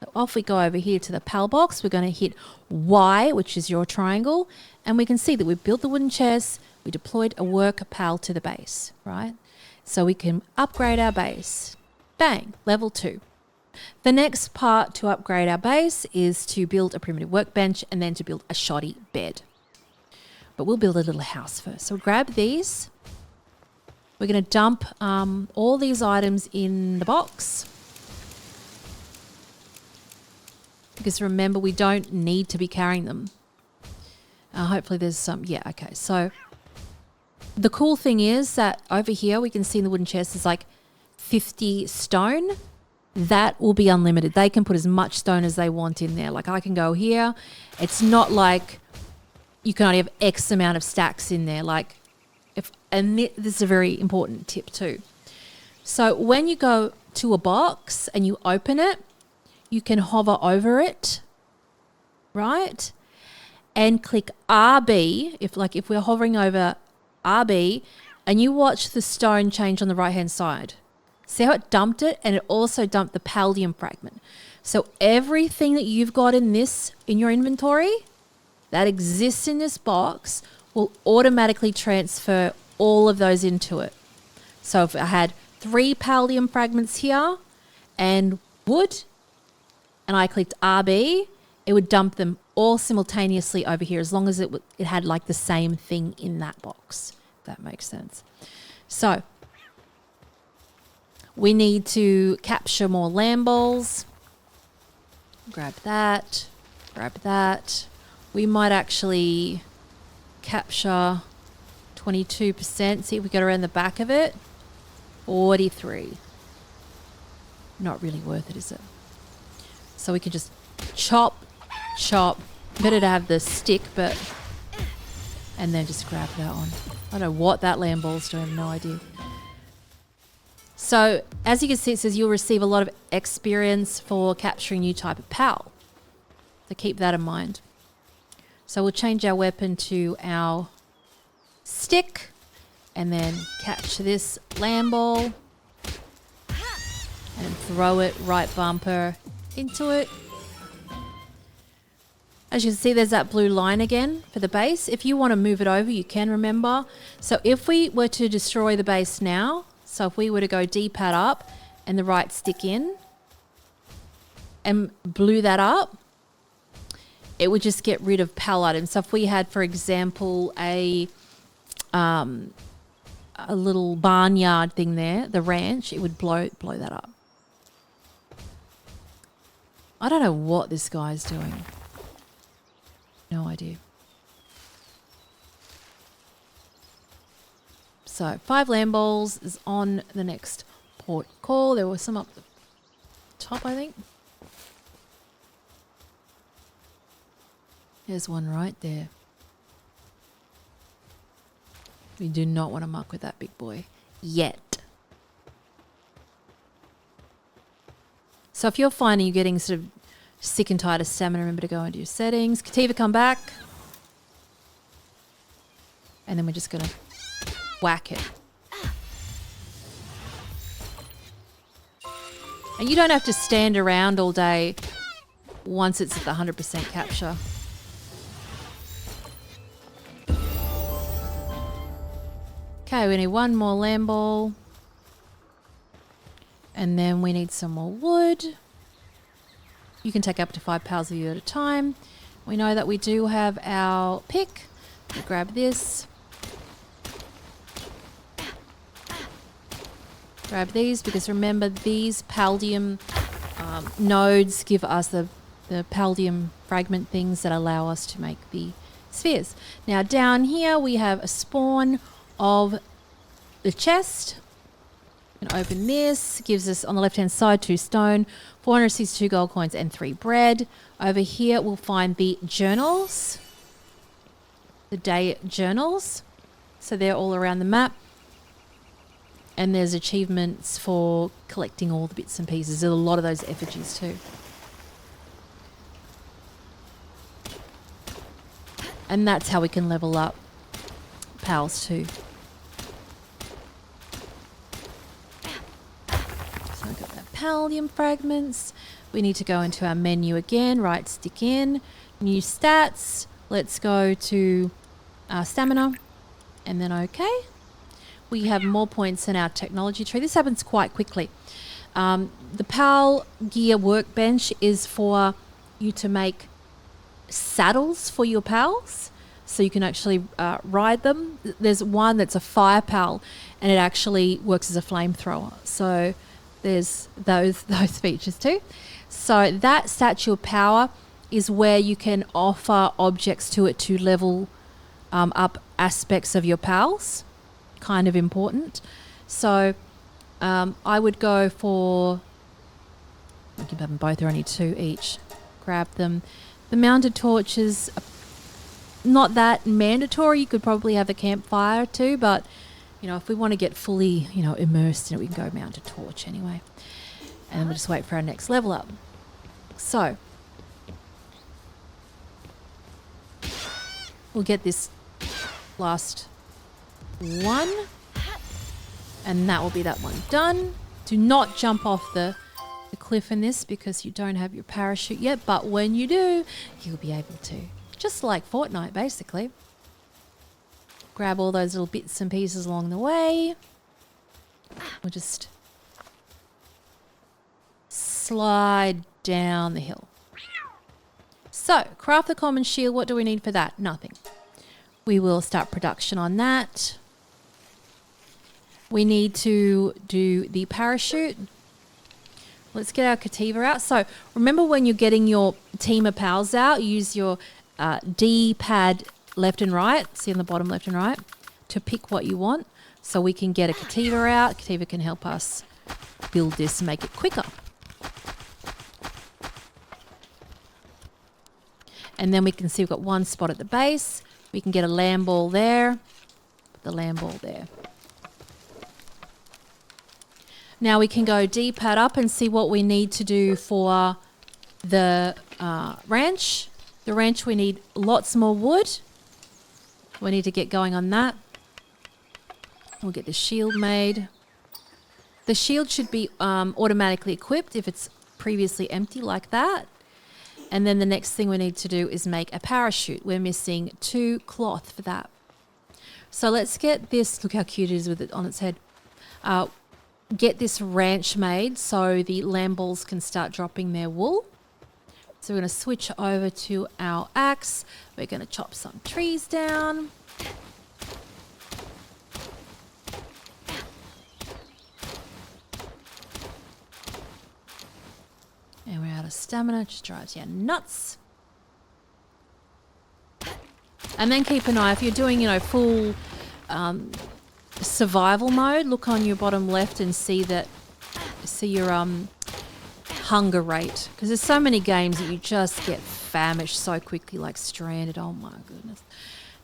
S1: So off we go over here to the PALBOX. We're going to hit Y, which is your triangle, and we can see that we've built the wooden chest. We deployed a work PAL to the base, right? So we can upgrade our base. Bang, level 2. The next part to upgrade our base is to build a primitive workbench and then to build a shoddy bed. But we'll build a little house first. So grab these. We're going to dump all these items in the box. Because remember, we don't need to be carrying them. Hopefully there's some, yeah, okay. So the cool thing is that over here we can see in the wooden chest is like 50 stone. That will be unlimited. They can put as much stone as they want in there. Like I can go here. It's not like you can only have X amount of stacks in there. Like and this is a very important tip too. So when you go to a box and you open it, you can hover over right? And click RB. If we're hovering over RB and you watch the stone change on the right hand side. See how it dumped it? And it also dumped the paldium fragment. So everything that you've got in your inventory that exists in this box will automatically transfer all of those into it. So if I had 3 paldium fragments here and wood, and I clicked RB, it would dump them all simultaneously over here as long as it had like the same thing in that box. If that makes sense. So we need to capture more land balls. Grab that. Grab that. We might actually capture 22%. See if we get around the back of it. 43. Not really worth it, is it? So we can just chop. Better to have the stick, but... And then just grab that one. I don't know what that land ball's doing. I have no idea. So, as you can see, it says you'll receive a lot of experience for capturing new type of PAL. So keep that in mind. So we'll change our weapon to our stick and then catch this land ball and throw it right bumper into it. As you can see, there's that blue line again for the base. If you want to move it over, you can, remember. So if we were to destroy the base now, so if we were to go D-pad up and the right stick in and blew that up, it would just get rid of PAL items. So if we had, for example, a little barnyard thing there, the ranch, it would blow that up. I don't know what this guy's doing. No idea. So 5 land balls is on the next port call. There was some up the top, I think. There's one right there. We do not want to muck with that big boy yet. So if you're finding you're getting sort of sick and tired of stamina, remember to go into your settings. Cattiva, come back. And then we're just going to whack it. And you don't have to stand around all day once it's at the 100% capture. Okay, we need one more land ball. And then we need some more wood. You can take up to 5 pals of you at a time. We know that we do have our pick. We'll grab this. Grab these because remember these paldium nodes give us the paldium fragment things that allow us to make the spheres. Now down here we have a spawn of the chest. And open this, gives us on the left hand side 2 stone, 462 gold coins and 3 bread. Over here we'll find the journals, the day journals. So they're all around the map. And there's achievements for collecting all the bits and pieces. There's a lot of those effigies too. And that's how we can level up pals too. So I've got that paldium fragments. We need to go into our menu again, right stick in, new stats. Let's go to our stamina and then okay. We have more points in our technology tree. This happens quite quickly. The PAL gear workbench is for you to make saddles for your pals, so you can actually ride them. There's one that's a fire pal, and it actually works as a flamethrower. So there's those features too. So that statue of power is where you can offer objects to it to level up aspects of your pals. Kind of important. So I would go for, I can have them both, they're only 2 each. Grab them. The mounted torches, not that mandatory. You could probably have a campfire too, but you know, if we want to get fully, you know, immersed in it, we can go mounted torch anyway. And then we'll just wait for our next level up. So we'll get this last one, and that will be that one done. Do not jump off the cliff in this because you don't have your parachute yet, but when you do, you'll be able to. Just like Fortnite, basically. Grab all those little bits and pieces along the way. We'll just slide down the hill. So, craft the common shield. What do we need for that? Nothing. We will start production on that. We need to do the parachute. Let's get our Cattiva out. So remember when you're getting your team of pals out, use your D-pad left and right, see on the bottom left and right, to pick what you want. So we can get a Cattiva out. Cattiva can help us build this and make it quicker. And then we can see we've got one spot at the base. We can get a lamb ball there, put the lamb ball there. Now we can go D-pad up and see what we need to do for the ranch. The ranch, we need lots more wood. We need to get going on that. We'll get the shield made. The shield should be automatically equipped if it's previously empty like that. And then the next thing we need to do is make a parachute. We're missing 2 cloth for that. So let's get this, look how cute it is with it on its head. Get this ranch made so the lamb balls can start dropping their wool. So we're going to switch over to our axe. We're going to chop some trees down. And we're out of stamina, just drives you nuts. And then keep an eye, if you're doing, you know, full survival mode, look on your bottom left and see your hunger rate, because there's so many games that you just get famished so quickly, like Stranded. Oh my goodness.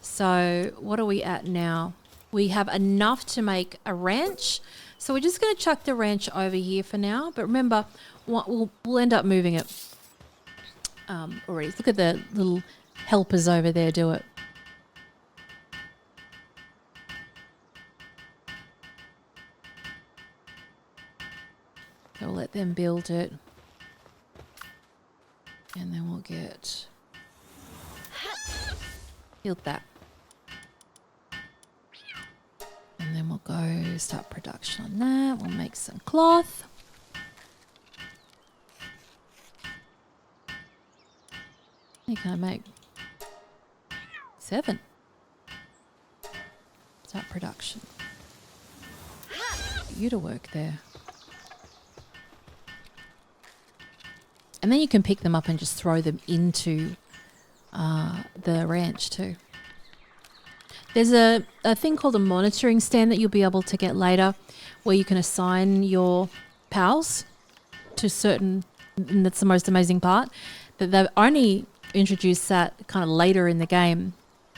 S1: So what are we at now? We have enough to make a ranch, so we're just going to chuck the ranch over here for now. But remember, we'll end up moving it already. Look at the little helpers over there do it. So we'll let them build it. And then we'll build that. And then we'll go start production on that. We'll make some cloth. many can I make? 7. Start production. Get you to work there. And then you can pick them up and just throw them into the ranch too. There's a thing called a monitoring stand that you'll be able to get later where you can assign your pals to certain, and that's the most amazing part, that they've only introduced that kind of later in the game,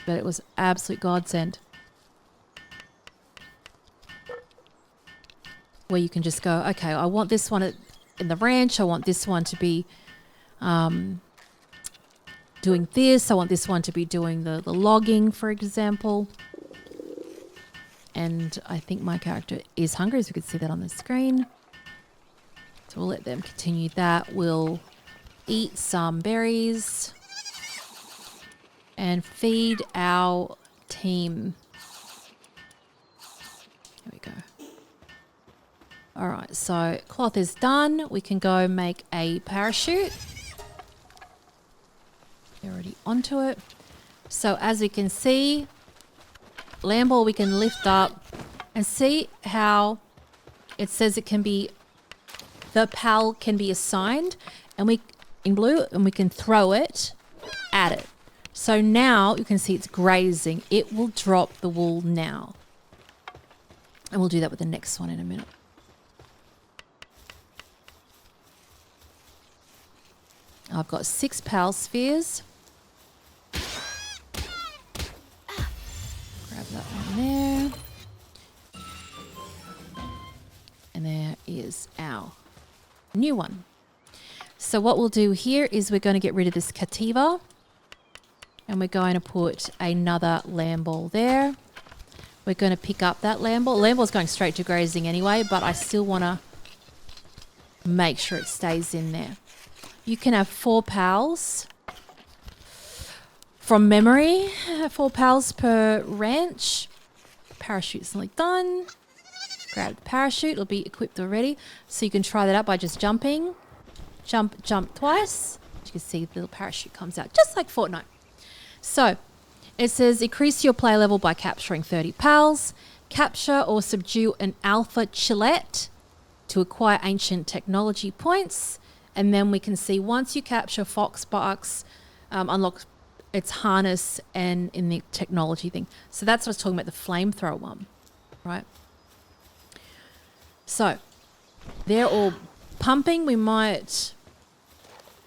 S1: but it was absolute godsend. Where you can just go, okay, I want this one in the ranch, I want this one to be doing this, I want this one to be doing the logging, for example. And I think my character is hungry, as we can see that on the screen. So we'll let them continue that. We'll eat some berries and feed our team. Here we go. All right, so cloth is done. We can go make a parachute. They're already onto it. So as we can see, land ball we can lift up and see how it says it can be, the PAL can be assigned, and we in blue, and we can throw it at it. So now you can see it's grazing. It will drop the wool now. And we'll do that with the next one in a minute. I've got 6 PAL spheres. Grab that one there. And there is our new one. So what we'll do here is we're going to get rid of this Cattiva. And we're going to put another lamb ball there. We're going to pick up that lamb ball. Lamb ball's going straight to grazing anyway, but I still want to make sure it stays in there. You can have 4 pals from memory, 4 pals per ranch. Parachute's nearly done. Grab the parachute, it'll be equipped already. So you can try that out by just jumping. Jump twice. As you can see, the little parachute comes out, just like Fortnite. So it says increase your play level by capturing 30 pals. Capture or subdue an alpha chillet to acquire ancient technology points. And then we can see once you capture Foxbox, unlock its harness and in the technology thing. So that's what I was talking about, the flamethrower one, right? So they're all pumping. We might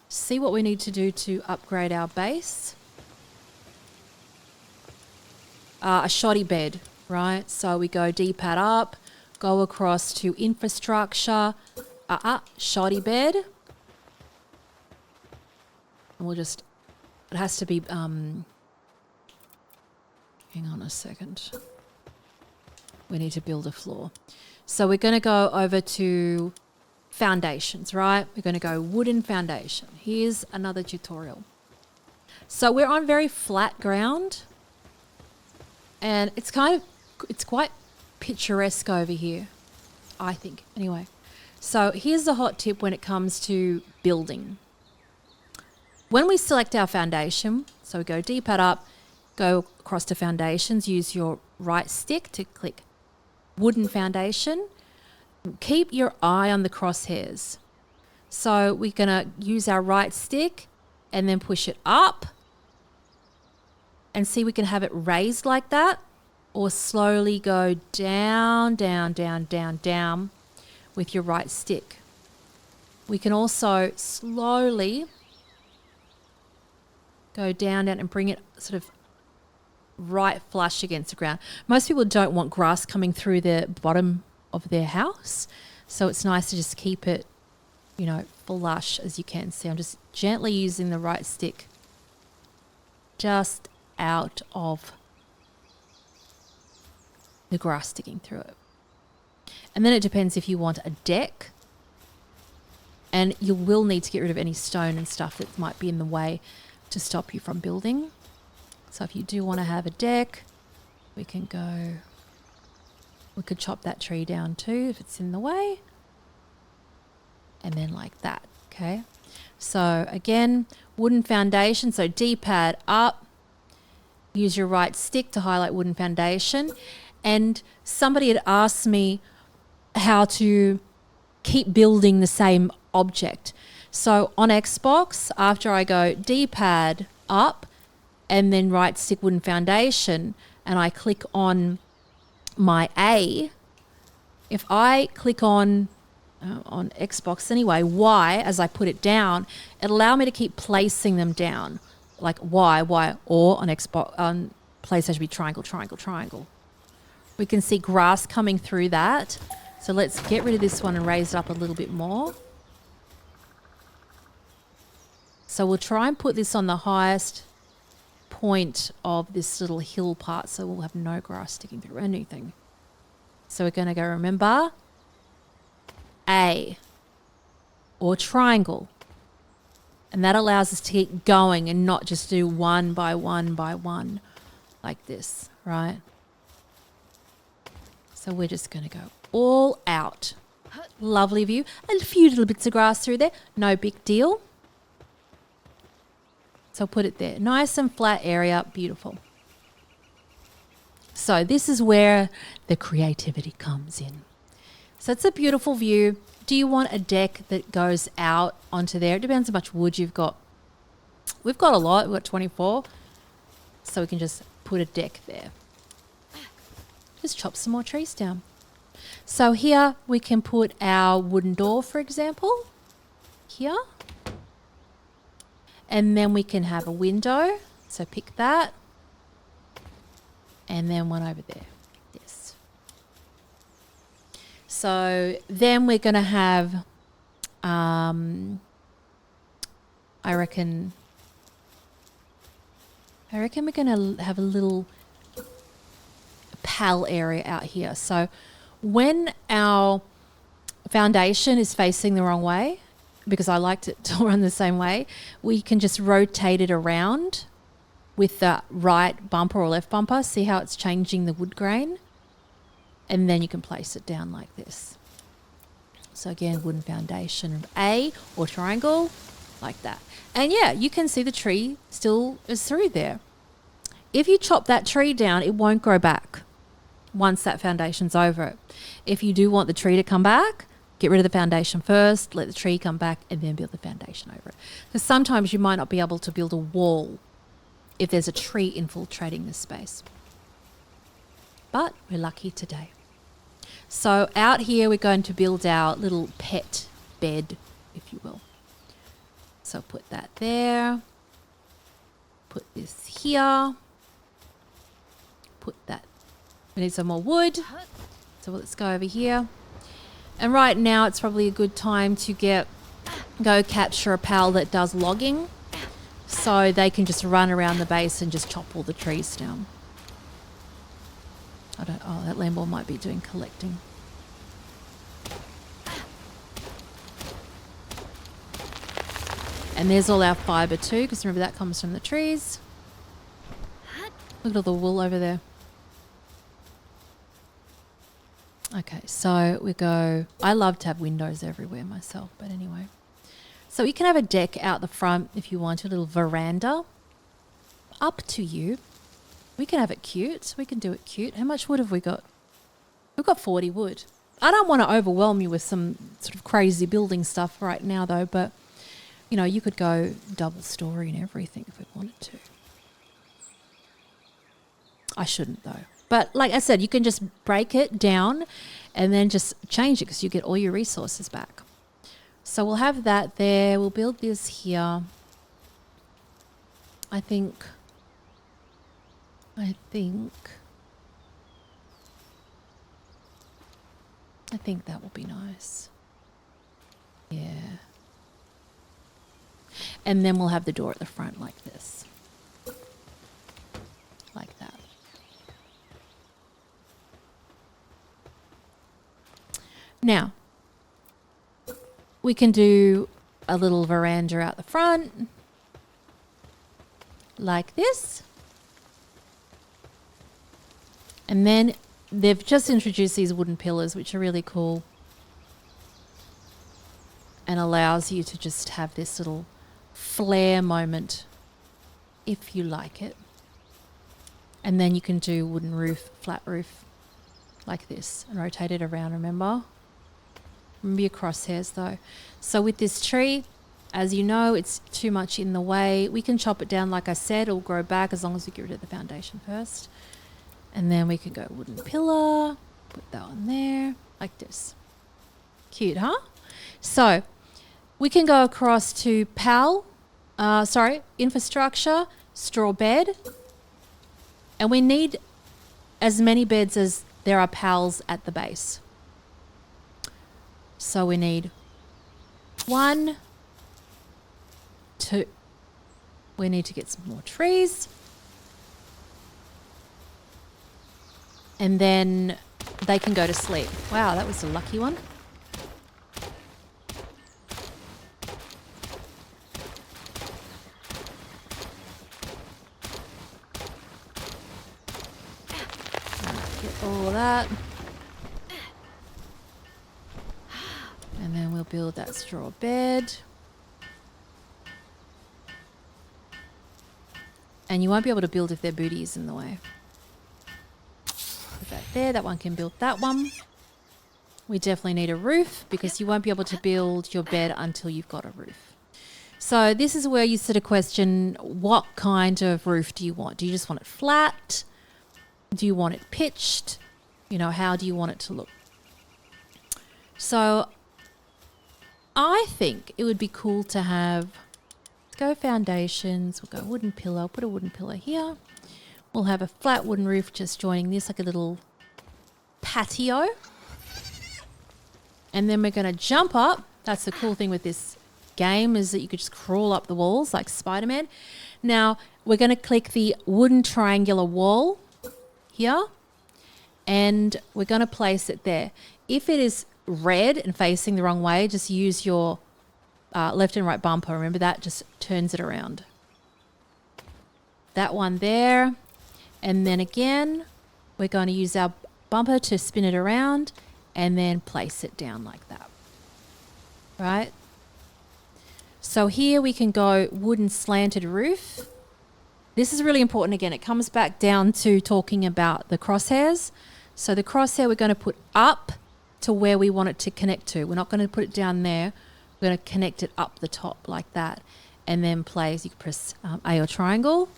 S1: see what we need to do to upgrade our base. A shoddy bed, right? So we go D-pad up, go across to infrastructure, shoddy bed. And we'll just, it has to be, hang on a second. We need to build a floor. So we're going to go over to foundations, right? We're going to go wooden foundation. Here's another tutorial. So we're on very flat ground. And it's quite picturesque over here, I think, anyway. So here's the hot tip when it comes to building. When we select our foundation, so we go D-pad up, go across to foundations, use your right stick to click wooden foundation. Keep your eye on the crosshairs. So we're going to use our right stick and then push it up. And see, we can have it raised like that, or slowly go down, down, down, down, down with your right stick. We can also slowly go down, down and bring it sort of right flush against the ground. Most people don't want grass coming through the bottom of their house, so it's nice to just keep it, you know, flush as you can see. I'm just gently using the right stick just out of the grass sticking through it. And then it depends if you want a deck, and you will need to get rid of any stone and stuff that might be in the way to stop you from building. So if you do want to have a deck, we could chop that tree down too if it's in the way, and then like that. Okay, So again, wooden foundation. So D-pad up. Use your right stick to highlight wooden foundation. And somebody had asked me how to keep building the same object. So on Xbox, after I go D-pad up and then right stick wooden foundation and I click on my A, if I click on Xbox anyway, Y as I put it down, it allows me to keep placing them down. Like Y, or on Xbox, on PlayStation be triangle, triangle, triangle. We can see grass coming through that. So let's get rid of this one and raise it up a little bit more. So we'll try and put this on the highest point of this little hill part so we'll have no grass sticking through anything. So we're going to go, remember, A or triangle. And that allows us to keep going and not just do one by one by one like this, right? So we're just going to go all out. Lovely view. A few little bits of grass through there. No big deal. So put it there. Nice and flat area. Beautiful. So this is where the creativity comes in. So it's a beautiful view. Do you want a deck that goes out onto there? It depends how much wood you've got. We've got a lot. We've got 24. So we can just put a deck there. Just chop some more trees down. So here we can put our wooden door, for example, here. And then we can have a window. So pick that. And then one over there. This. So then we're going to have, I reckon we're going to have a little pal area out here. So when our foundation is facing the wrong way, because I liked it to run the same way, we can just rotate it around with the right bumper or left bumper. See how it's changing the wood grain? And then you can place it down like this. So again, wooden foundation of A or triangle, like that. And yeah, you can see the tree still is through there. If you chop that tree down, it won't grow back once that foundation's over it. If you do want the tree to come back, get rid of the foundation first, let the tree come back, and then build the foundation over it. Because sometimes you might not be able to build a wall if there's a tree infiltrating the space. But we're lucky today. So out here, we're going to build our little pet bed, if you will. So put that there. Put this here. Put that. We need some more wood. So let's go over here. And right now, it's probably a good time to go capture a pal that does logging. So they can just run around the base and just chop all the trees down. That Lambo might be doing collecting. And there's all our fibre too, because remember that comes from the trees. Look at all the wool over there. Okay, so we go, I love to have windows everywhere myself, but anyway. So you can have a deck out the front if you want, a little veranda. Up to you. We can have it cute. We can do it cute. How much wood have we got? We've got 40 wood. I don't want to overwhelm you with some sort of crazy building stuff right now though, but you know, you could go double story and everything if we wanted to. I shouldn't though. But like I said, you can just break it down and then just change it because you get all your resources back. So we'll have that there. We'll build this here. I think that will be nice. Yeah. And then we'll have the door at the front like this. Like that. Now, we can do a little veranda out the front. Like this. And then they've just introduced these wooden pillars, which are really cool. and allows you to just have this little flare moment if you like it. And then you can do wooden roof, flat roof like this and rotate it around, remember? Remember your crosshairs though. So with this tree, as you know, it's too much in the way. We can chop it down, like I said, it'll grow back as long as we get rid of the foundation first. And then we can go wooden pillar, put that on there, like this. Cute, huh? So we can go across to infrastructure, straw bed. And we need as many beds as there are pals at the base. So we need 1, 2. We need to get some more trees. And then they can go to sleep. Wow, that was a lucky one. Get all of that. And then we'll build that straw bed. And you won't be able to build if their booty is in the way. Put that there. That one can build that one. We definitely need a roof because you won't be able to build your bed until you've got a roof. So this is where you sort of question, what kind of roof do you want? Do you just want it flat? Do you want it pitched? You know, how do you want it to look? So I think it would be cool to have, go foundations, we'll go wooden pillar, put a wooden pillar here. We'll have a flat wooden roof just joining this, like a little patio. And then we're going to jump up. That's the cool thing with this game, is that you could just crawl up the walls like Spider-Man. Now we're going to click the wooden triangular wall here, and we're going to place it there. If it is red and facing the wrong way, just use your left and right bumper. Remember that just turns it around. That one there. And then again, we're going to use our bumper to spin it around and then place it down like that. Right? So here we can go wooden slanted roof. This is really important. Again, it comes back down to talking about the crosshairs. So the crosshair we're going to put up to where we want it to connect to. We're not going to put it down there. We're going to connect it up the top like that. And then place, you can press A or triangle.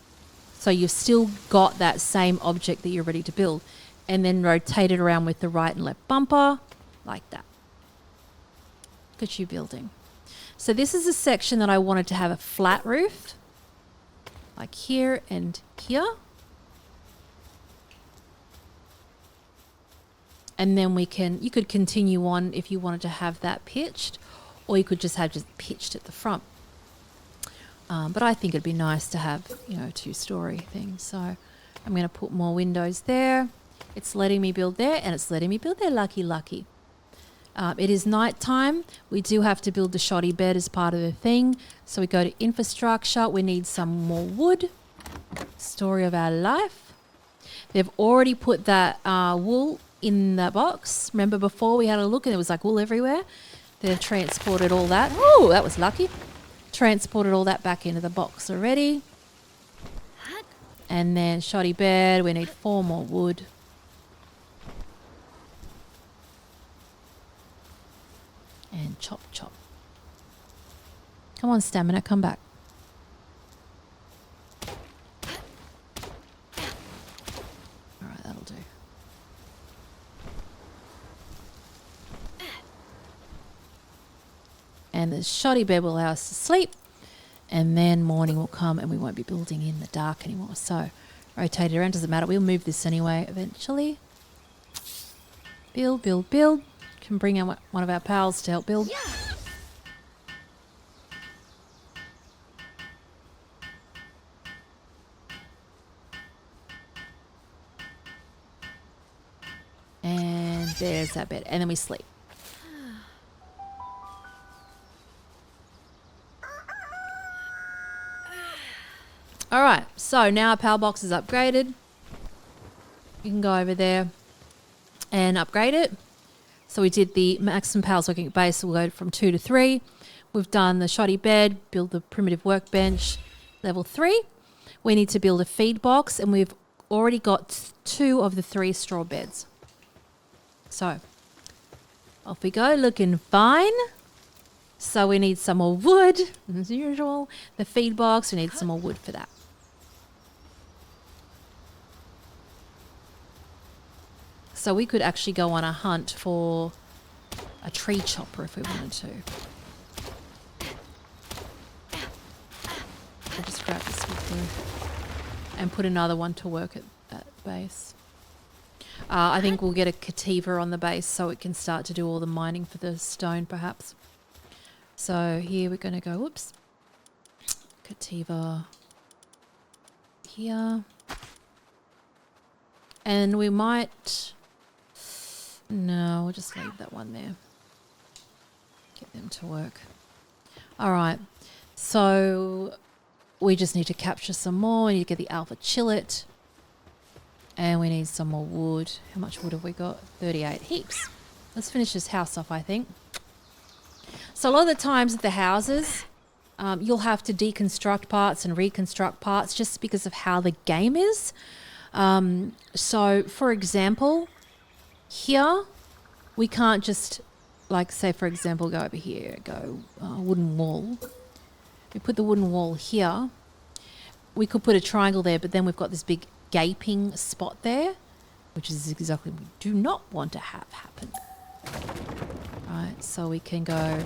S1: So you've still got that same object that you're ready to build. And then rotate it around with the right and left bumper like that. Look at you building. So this is a section that I wanted to have a flat roof. Like here and here. And then you could continue on if you wanted to have that pitched, or you could just have pitched at the front. But I think it'd be nice to have, you know, 2-story thing. So I'm going to put more windows there. It's letting me build there, and it's letting me build there. Lucky, lucky. It is night time. We do have to build the shoddy bed as part of the thing. So we go to infrastructure. We need some more wood. Story of our life. They've already put that wool in the box. Remember before we had a look and it was like wool everywhere? They've transported all that. Oh, that was lucky. Transported all that back into the box already. And then shoddy bed. We need 4 more wood. And chop, chop. Come on, stamina, come back. All right, that'll do. And the shoddy bed will allow us to sleep. And then morning will come and we won't be building in the dark anymore. So rotate it around, doesn't matter. We'll move this anyway eventually. Build, build, build. Can bring in one of our pals to help build. And there's our bed. And then we sleep. All right, so now our PALBOX is upgraded. You can go over there and upgrade it. So we did the maximum powers working at base. We'll go from 2 to 3. We've done the shoddy bed, build the primitive workbench, level 3. We need to build a feed box, and we've already got 2 of the 3 straw beds. So off we go, looking fine. So we need some more wood, as usual. The feed box, we need some more wood for that. So we could actually go on a hunt for a tree chopper if we wanted to. I'll just grab this quickly and put another one to work at base. I think we'll get a Cattiva on the base so it can start to do all the mining for the stone perhaps. So here we're going to go, whoops, Cattiva here. And we might, no, we'll just leave that one there. Get them to work. All right, so we just need to capture some more. We need to get the alpha chillet. And we need some more wood. How much wood have we got? 38 heaps. Let's finish this house off, I think. So a lot of the times at the houses, you'll have to deconstruct parts and reconstruct parts just because of how the game is. So, for example, here, we can't just, like, say, for example, go over here, go wooden wall. We put the wooden wall here. We could put a triangle there, but then we've got this big gaping spot there, which is exactly what we do not want to have happen. Right, so we can go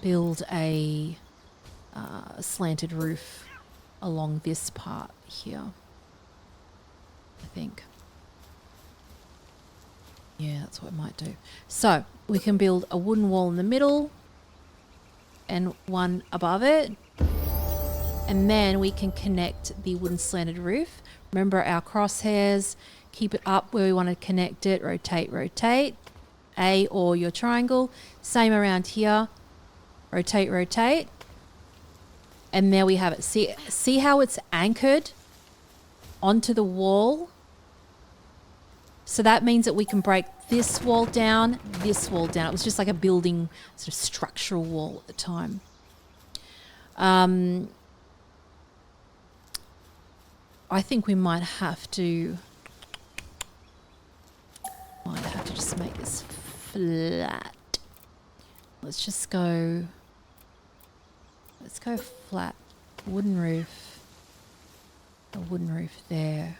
S1: build a slanted roof along this part here, I think. Yeah, that's what we might do. So we can build a wooden wall in the middle and one above it. And then we can connect the wooden slanted roof. Remember our crosshairs, keep it up where we want to connect it, rotate, rotate, A or your triangle. Same around here, rotate, rotate. And there we have it. See how it's anchored onto the wall? So that means that we can break this wall down, this wall down. It was just like a building sort of structural wall at the time. I think we might have to just make this flat. Let's go flat. Wooden roof. A wooden roof there.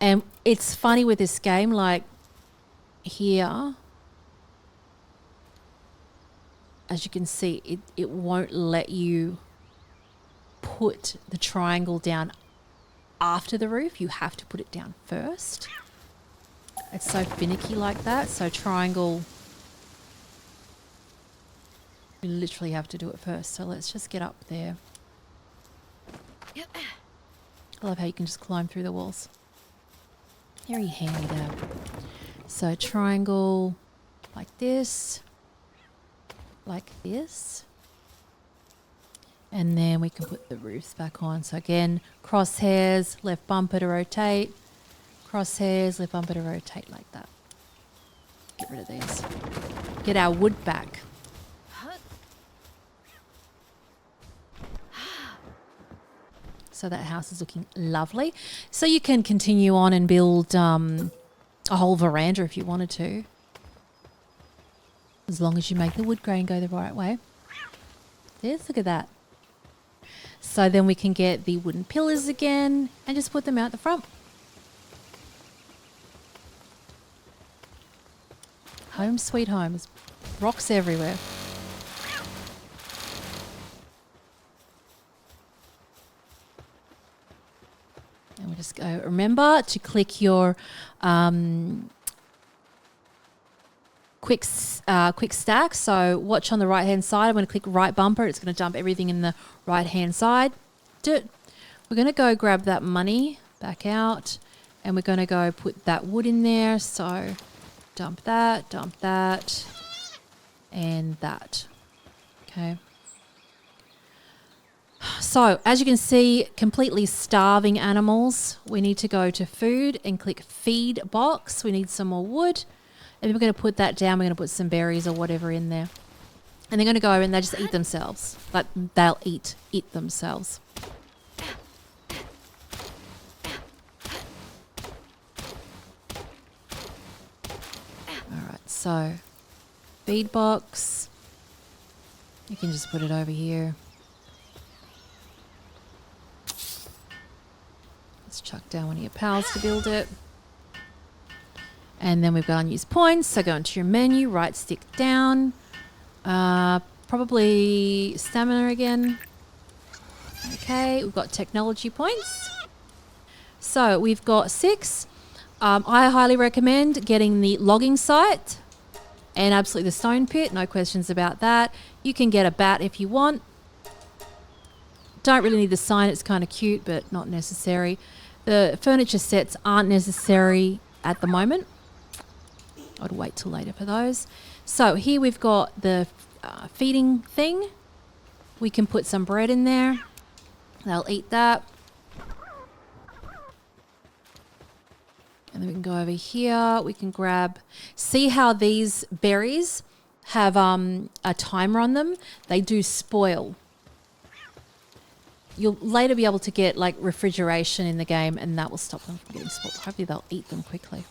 S1: And it's funny with this game, like here, as you can see, it won't let you put the triangle down after the roof. You have to put it down first. It's so finicky like that. So triangle, you literally have to do it first. So let's just get up there. Yep. I love how you can just climb through the walls. Very handy there. So triangle like this, and then we can put the roofs back on. So again, crosshairs, left bumper to rotate, crosshairs, left bumper to rotate like that. Get rid of these. Get our wood back. So that house is looking lovely. So you can continue on and build a whole veranda if you wanted to. As long as you make the wood grain go the right way. Yes, look at that. So then we can get the wooden pillars again and just put them out the front. Home sweet home. There's rocks everywhere. And we'll just go, remember to click your quick stack. So watch on the right hand side. I'm going to click right bumper. It's going to dump everything in the right hand side. We're going to go grab that money back out and we're going to go put that wood in there. So dump that, and that. Okay. So as you can see, completely starving animals. We need to go to food and click feed box. We need some more wood. And then we're going to put that down. We're going to put some berries or whatever in there. And they're going to go over and they just eat themselves. Like they'll eat themselves. Alright, so feed box. You can just put it over here. Let's chuck down one of your pals to build it. And then we've got unused points. So go into your menu, right stick down. Probably stamina again. Okay, we've got technology points. So we've got 6. I highly recommend getting the logging site and absolutely the stone pit. No questions about that. You can get a bat if you want. Don't really need the sign. It's kind of cute, but not necessary. The furniture sets aren't necessary at the moment. I'd wait till later for those. So here we've got the feeding thing. We can put some bread in there. They'll eat that. And then we can go over here. We can grab... See how these berries have a timer on them? They do spoil. You'll later be able to get like refrigeration in the game and that will stop them from getting spoiled. Hopefully they'll eat them quickly.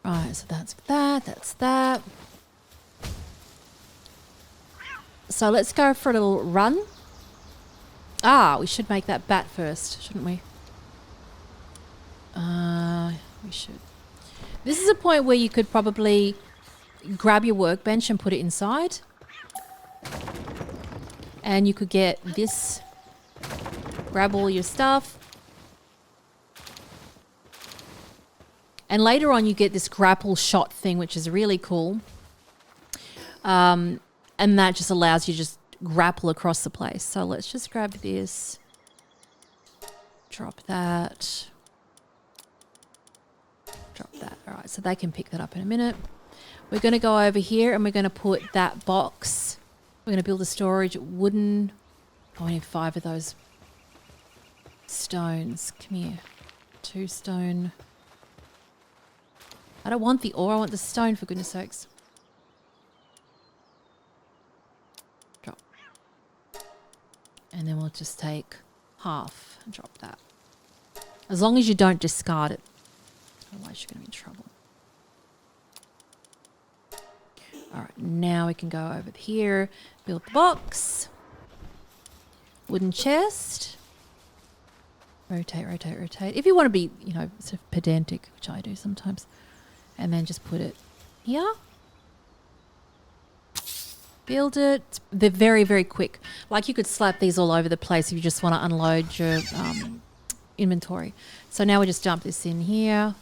S1: Right, so that's that. That's that. So let's go for a little run. We should make that bat first, shouldn't we? We should. This is a point where you could probably grab your workbench and put it inside. And you could get this, grab all your stuff. And later on you get this grapple shot thing, which is really cool. And that just allows you to just grapple across the place. So let's just grab this. Drop that. Drop that. All right, so they can pick that up in a minute. We're going to go over here and we're going to put that box. We're going to build a storage wooden... Oh, I need 5 of those stones. Come here. 2 stone. I don't want the ore, I want the stone, for goodness sakes. Drop. And then we'll just take half and drop that. As long as you don't discard it. Otherwise you're going to be in trouble. Alright, now we can go over here, build the box. Wooden chest. Rotate, rotate, rotate. If you want to be, you know, sort of pedantic, which I do sometimes. And then just put it here. Build it. They're very, very quick. Like you could slap these all over the place if you just want to unload your inventory. So now we just dump this in here.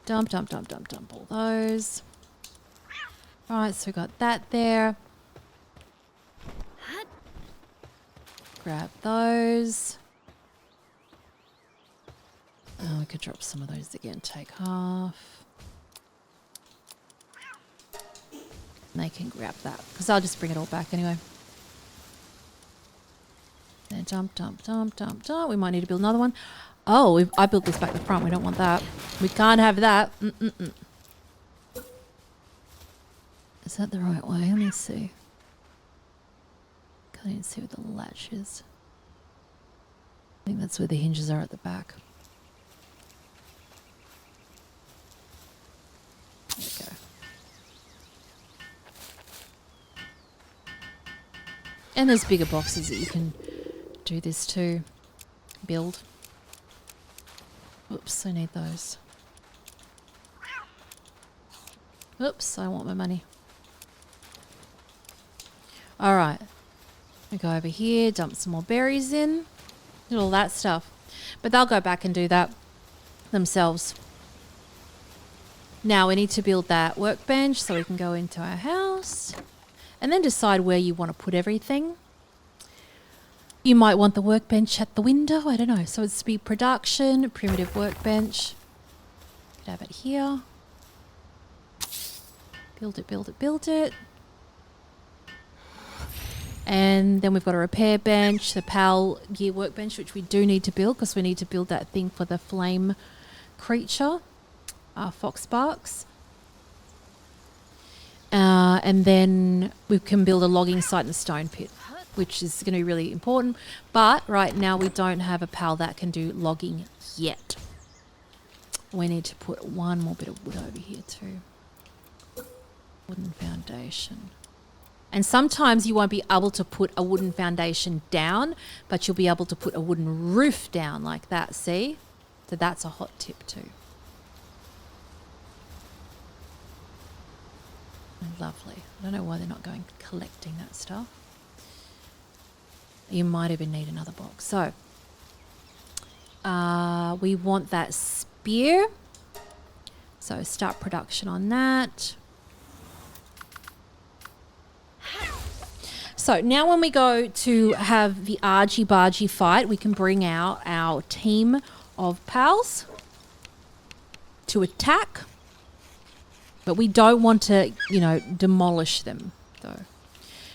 S1: Dump, dump, dump, dump, dump all those. Right, so we got that there. Grab those. Oh, we could drop some of those again. Take half. And they can grab that because I'll just bring it all back anyway. Then dump, dump, dump, dump, dump. We might need to build another one. Oh, I built this back to the front. We don't want that. We can't have that. Is that the right way? Let me see. Can't even see what the latch is. I think that's where the hinges are at the back. There we go. And there's bigger boxes that you can do this to build. Oops, I need those. Oops, I want my money. Alright. We go over here, dump some more berries in. And all that stuff. But they'll go back and do that themselves. Now we need to build that workbench so we can go into our house. And then decide where you want to put everything. You might want the workbench at the window. I don't know. So it's be production, primitive workbench. Could have it here. Build it, build it, build it. And then we've got a repair bench, the PAL gear workbench, which we do need to build because we need to build that thing for the flame creature. fox sparks. And then we can build a logging site and a stone pit, which is going to be really important. But right now we don't have a pal that can do logging yet. We need to put one more bit of wood over here too. Wooden foundation. And sometimes you won't be able to put a wooden foundation down, but you'll be able to put a wooden roof down like that, see? So that's a hot tip too. Lovely. I don't know why they're not going collecting that stuff. You might even need another box. So we want that spear. So start production on that. So now when we go to have the argy-bargy fight, we can bring out our team of pals to attack. But we don't want to, you know, demolish them though.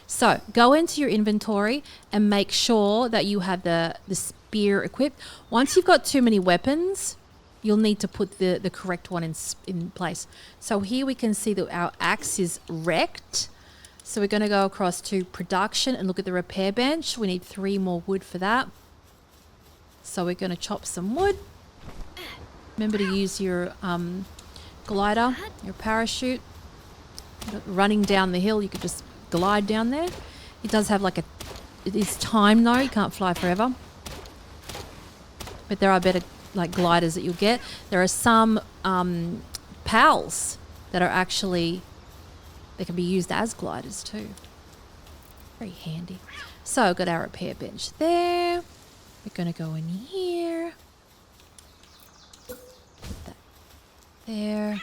S1: So go into your inventory and make sure that you have the spear equipped. Once you've got too many weapons, you'll need to put the correct one in place. So here we can see that our axe is wrecked. So we're going to go across to production and look at the repair bench. We need 3 more wood for that. So we're going to chop some wood. Remember to use your glider, your parachute. Running down the hill, you could just glide down there. It does have like it is time though, you can't fly forever. But there are better like gliders that you'll get. There are some pals that are actually, they can be used as gliders too. Very handy. So I've got our repair bench there. We're going to go in here. Put that there.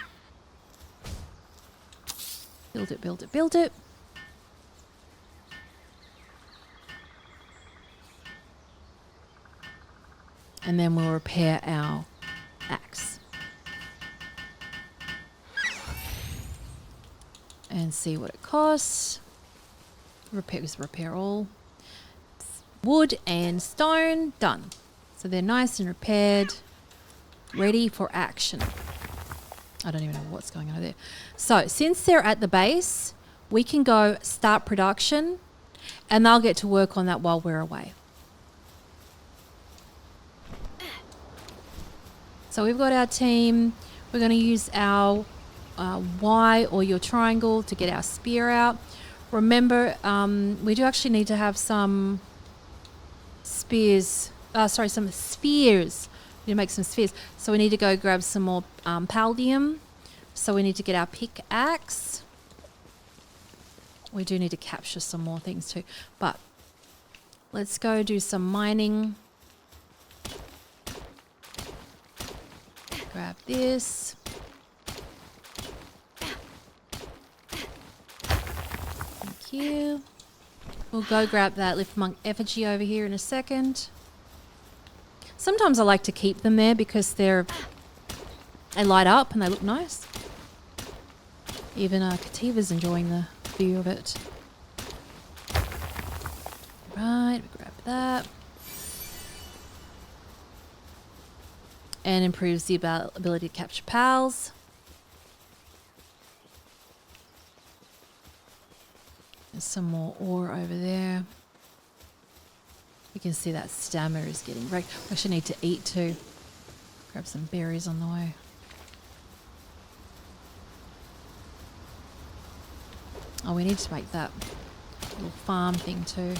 S1: Build it, build it, build it. And then we'll repair our axe. And see what it costs. Repair all. Wood and stone, done. So they're nice and repaired, ready for action. I don't even know what's going on there. So since they're at the base, we can go start production and they'll get to work on that while we're away. So we've got our team. We're going to use our Y or your triangle to get our spear out. Remember, we do actually need to have some spears. Some spheres. We need to make some spheres. So we need to go grab some more paldium. So we need to get our pickaxe. We do need to capture some more things too. But let's go do some mining. Grab this. Thank you. We'll go grab that lift monk effigy over here in a second. Sometimes I like to keep them there because they light up and they look nice. Even Cattiva's enjoying the view of it. Right, we grab that. And improves the ability to capture pals. There's some more ore over there. You can see that stamina is getting wrecked. We actually need to eat too. Grab some berries on the way. Oh, we need to make that little farm thing too.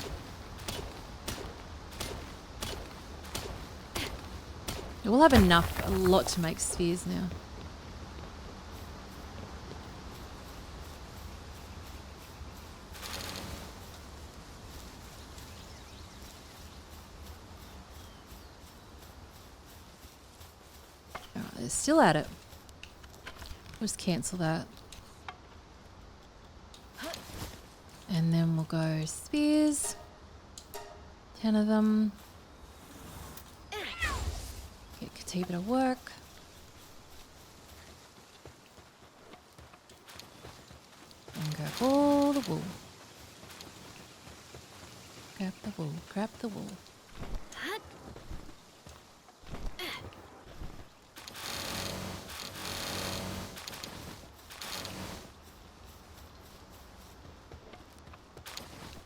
S1: We'll have a lot to make spheres now. Alright, they're still at it. We'll just cancel that. And then we'll go spheres. 10 of them. Get Cattiva to work. And grab all the wool. Grab the wool, grab the wool.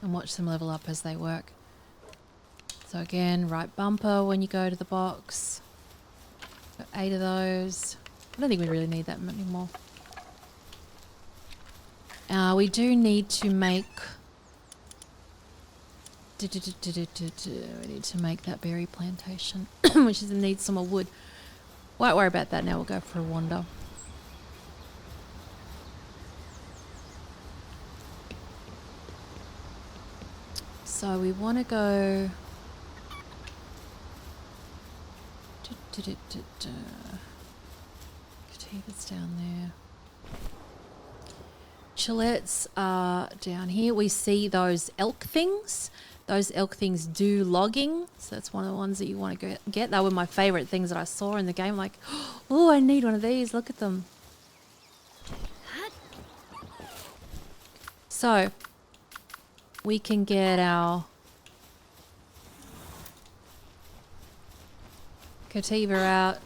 S1: and watch them level up as they work. So again, right bumper when you go to the box. Got 8 of those. I don't think we really need that many more. We do need to make... We need to make that berry plantation, which needs some more wood. Won't worry about that now, we'll go for a wander. So we want to go... Cattiva's down there. Chillettes are down here. We see those elk things. Those elk things do logging. So that's one of the ones that you want to get. They were my favourite things that I saw in the game. Like, oh, I need one of these. Look at them. So, we can get our Cattiva out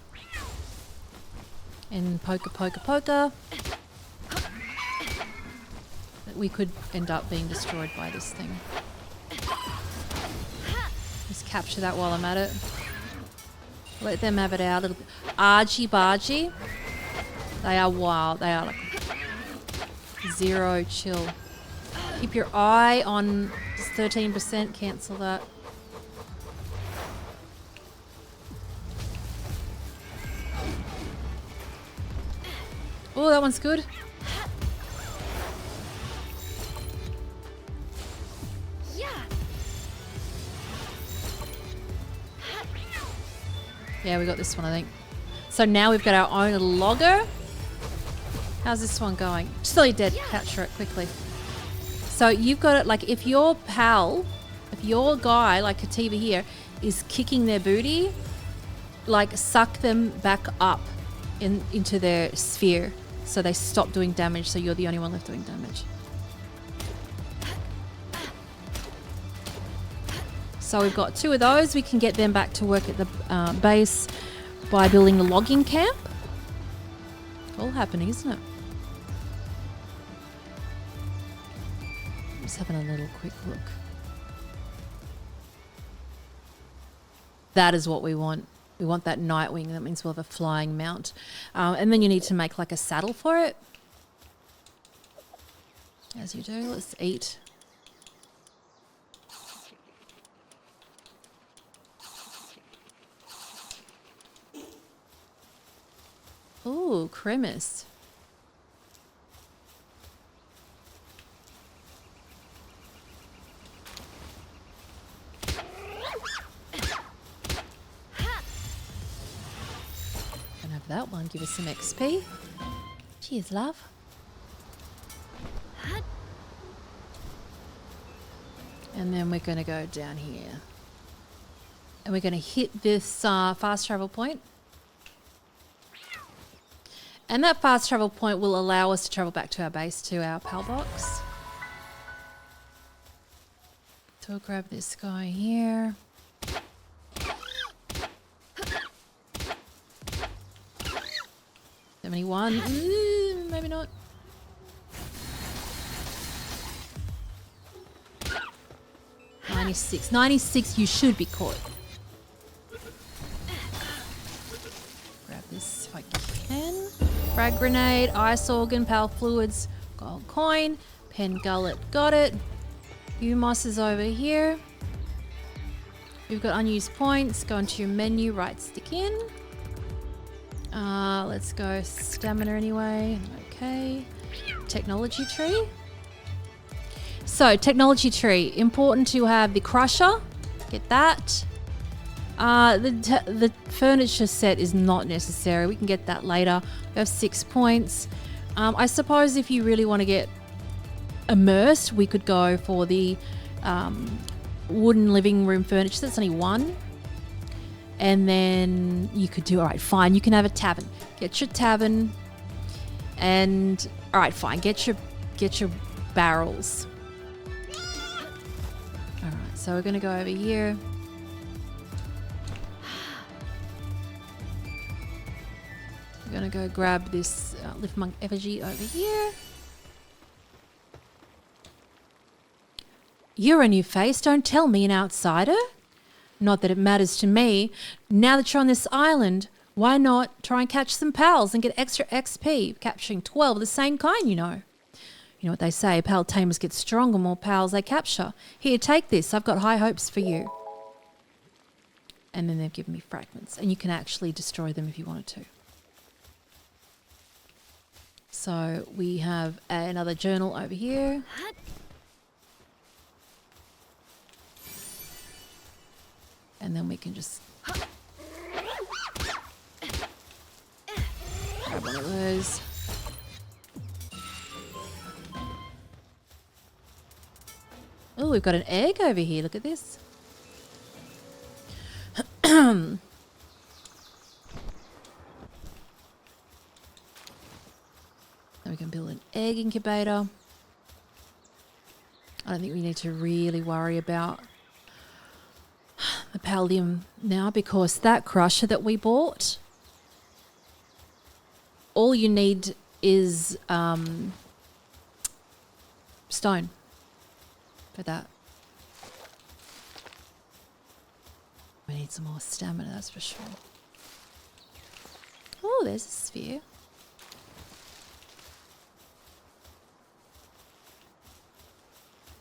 S1: and poker. We could end up being destroyed by this thing. Just capture that while I'm at it. Let them have it out. Argy-bargy. They are wild. They are like zero chill. Keep your eye on 13%. Cancel that. Oh, that one's good. Yeah, we got this one, I think. So now we've got our own little logger. How's this one going? Still dead. Capture it quickly. So you've got it, like, if your pal, if your guy, like Cattiva here, is kicking their booty, like, suck them back up into their sphere so they stop doing damage, so you're the only one left doing damage. So we've got 2 of those. We can get them back to work at the base by building the logging camp. All happening, isn't it? Just having a little quick look. That is what we want. We want that Nightwing. That means we'll have a flying mount. And then you need to make like a saddle for it. As you do. Let's eat. Ooh, cremis. Gonna have that one give us some XP. Cheers, love. And then we're gonna go down here. And we're gonna hit this fast travel point. And that fast travel point will allow us to travel back to our base, to our PALBOX. So we'll grab this guy here. $71. Maybe not. $96. $96, you should be caught. Grab this if I can. Frag grenade, ice organ, power fluids, gold coin, pen gullet, got it. Umos is over here. We've got unused points. Go into your menu, right stick in. Let's go stamina anyway. Okay. Technology tree. So, technology tree. Important to have the crusher. Get that. The furniture set is not necessary. We can get that later. We have 6 points. I suppose if you really want to get immersed, we could go for the wooden living room furniture. That's only 1. And then you could do, all right, fine. You can have a tavern. Get your tavern. And, all right, fine. Get your barrels. All right, so we're going to go over here. We're going to go grab this Lift Monk effigy over here. You're a new face. Don't tell me, an outsider. Not that it matters to me. Now that you're on this island, why not try and catch some pals and get extra XP, capturing 12 of the same kind, you know. You know what they say, pal tamers get stronger, more pals they capture. Here, take this. I've got high hopes for you. And then they've given me fragments, and you can actually destroy them if you wanted to. So we have another journal over here. And then we can just grab one of those. Oh, we've got an egg over here. Look at this. Then we can build an egg incubator. I don't think we need to really worry about the pallium now, because that crusher that we bought, all you need is stone for that. We need some more stamina, that's for sure. Oh, there's a sphere.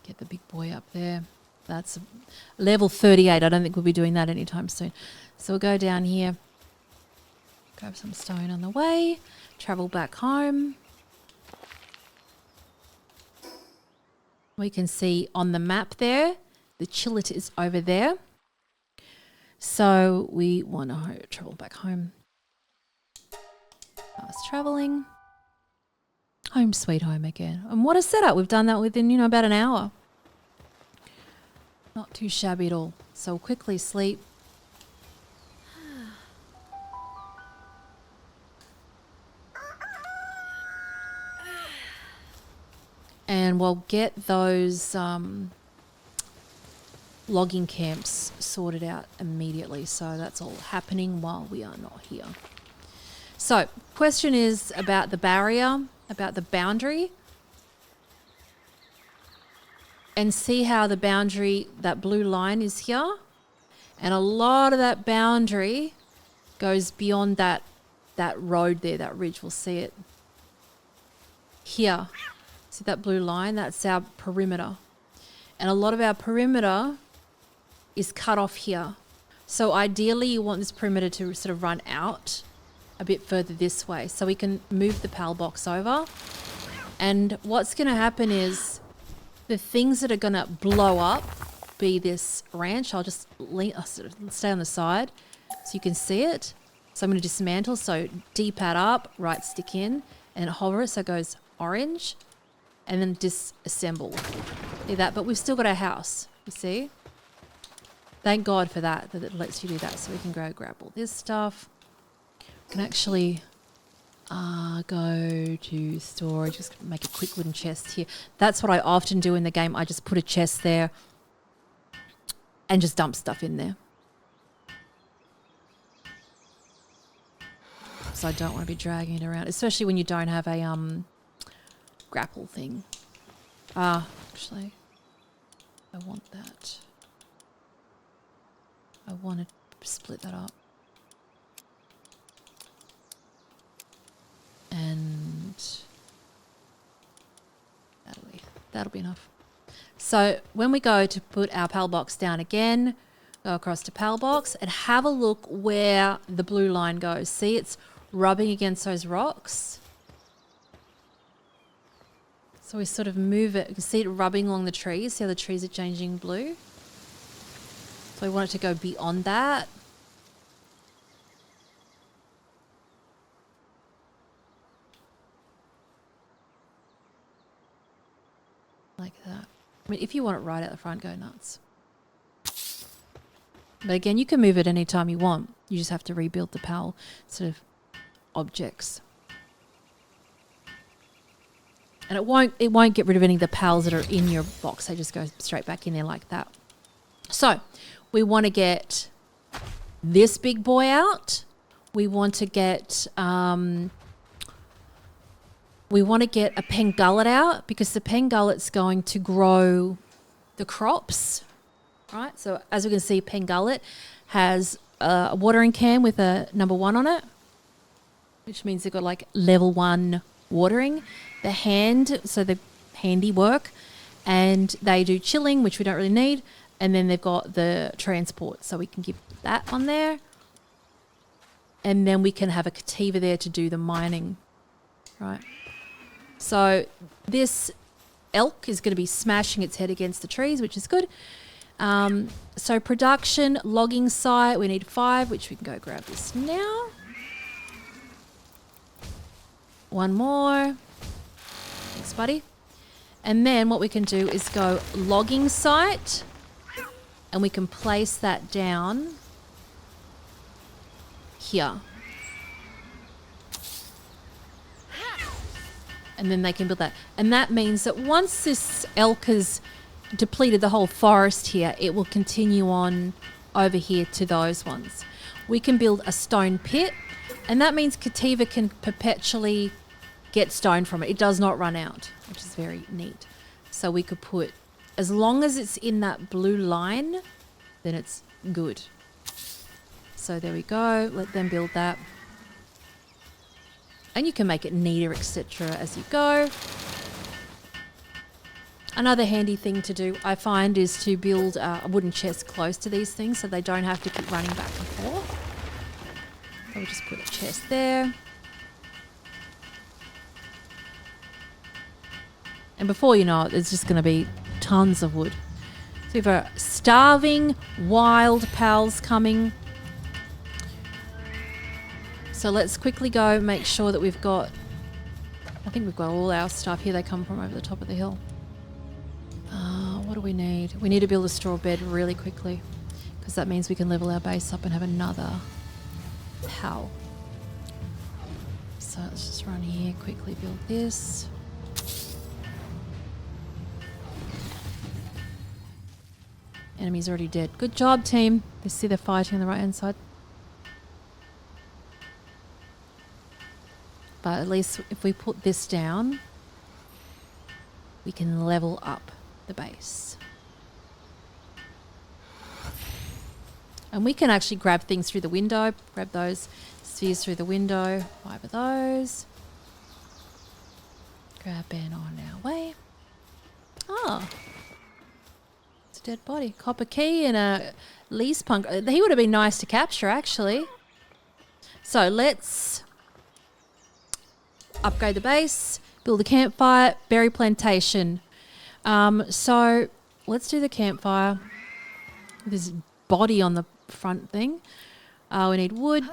S1: Get the big boy up there. That's level 38. I don't think we'll be doing that anytime soon. So we'll go down here, grab some stone on the way, travel back home. We can see on the map there, the chillet is over there. So we want to travel back home. Fast traveling. Home sweet home again. And what a setup. We've done that within, about an hour. Not too shabby at all. So we'll quickly sleep. And we'll get those logging camps sorted out immediately. So that's all happening while we are not here. So question is about the barrier, about the boundary. And see how the boundary, that blue line is here. And a lot of that boundary goes beyond that road there, that ridge. We'll see it here. See that blue line? That's our perimeter. And a lot of our perimeter is cut off here. So ideally you want this perimeter to sort of run out a bit further this way. So we can move the PALBOX over. And what's going to happen is the things that are going to blow up be this ranch. I'll just sort of stay on the side so you can see it. So I'm going to dismantle. So D-pad up, right stick in, and hover it so it goes orange. And then disassemble. See that? But we've still got our house, you see? Thank God for that it lets you do that. So we can grab all this stuff. We can actually go to storage, just make a quick wooden chest here. That's what I often do in the game. I just put a chest there and just dump stuff in there. So I don't want to be dragging it around, especially when you don't have a grapple thing. Actually, I want that. I want to split that up. And that'll be enough. So when we go to put our PALBOX down again, go across to PALBOX and have a look where the blue line goes. See, it's rubbing against those rocks. So we sort of move it. You can see it rubbing along the trees. See how the trees are changing blue? So we want it to go beyond that. Like that. I mean, if you want it right out the front, go nuts. But again, you can move it anytime you want. You just have to rebuild the PAL sort of objects. And it won't get rid of any of the PALs that are in your box. They just go straight back in there like that. So we want to get this big boy out. We want to get a pen gullet out, because the pen gullet's going to grow the crops, right? So as we can see, Pengullet has a watering can with a number 1 on it, which means they've got like level 1 watering. The hand, so the handiwork, and they do chilling, which we don't really need. And then they've got the transport, so we can give that on there. And then we can have a Cattiva there to do the mining, right? So this elk is going to be smashing its head against the trees, which is good. So production, logging site, we need 5, which we can go grab this now. 1 more. Thanks, buddy. And then what we can do is go logging site, and we can place that down here. And then they can build that. And that means that once this elk has depleted the whole forest here, it will continue on over here to those ones. We can build a stone pit, and that means Cattiva can perpetually get stone from it. It does not run out, which is very neat. So we could put, as long as it's in that blue line, then it's good. So there we go. Let them build that. And you can make it neater, etc. as you go. Another handy thing to do, I find, is to build a wooden chest close to these things so they don't have to keep running back and forth. So we'll just put a chest there. And before you know it, there's just going to be tons of wood. So we've got starving wild pals coming. So let's quickly go make sure that we've got, I think we've got all our stuff here. They come from over the top of the hill. What do we need? We need to build a straw bed really quickly, because that means we can level our base up and have another pal. So let's just run here, quickly build this. Enemy's already dead. Good job, team. You see they're fighting on the right hand side. But at least if we put this down, we can level up the base. And we can actually grab things through the window. Grab those spheres through the window. 5 of those. Grab Ben on our way. Oh. It's a dead body. Copper key and a lease punk. He would have been nice to capture, actually. So let's upgrade the base, build a campfire, berry plantation. So let's do the campfire. There's body on the front thing. We need wood.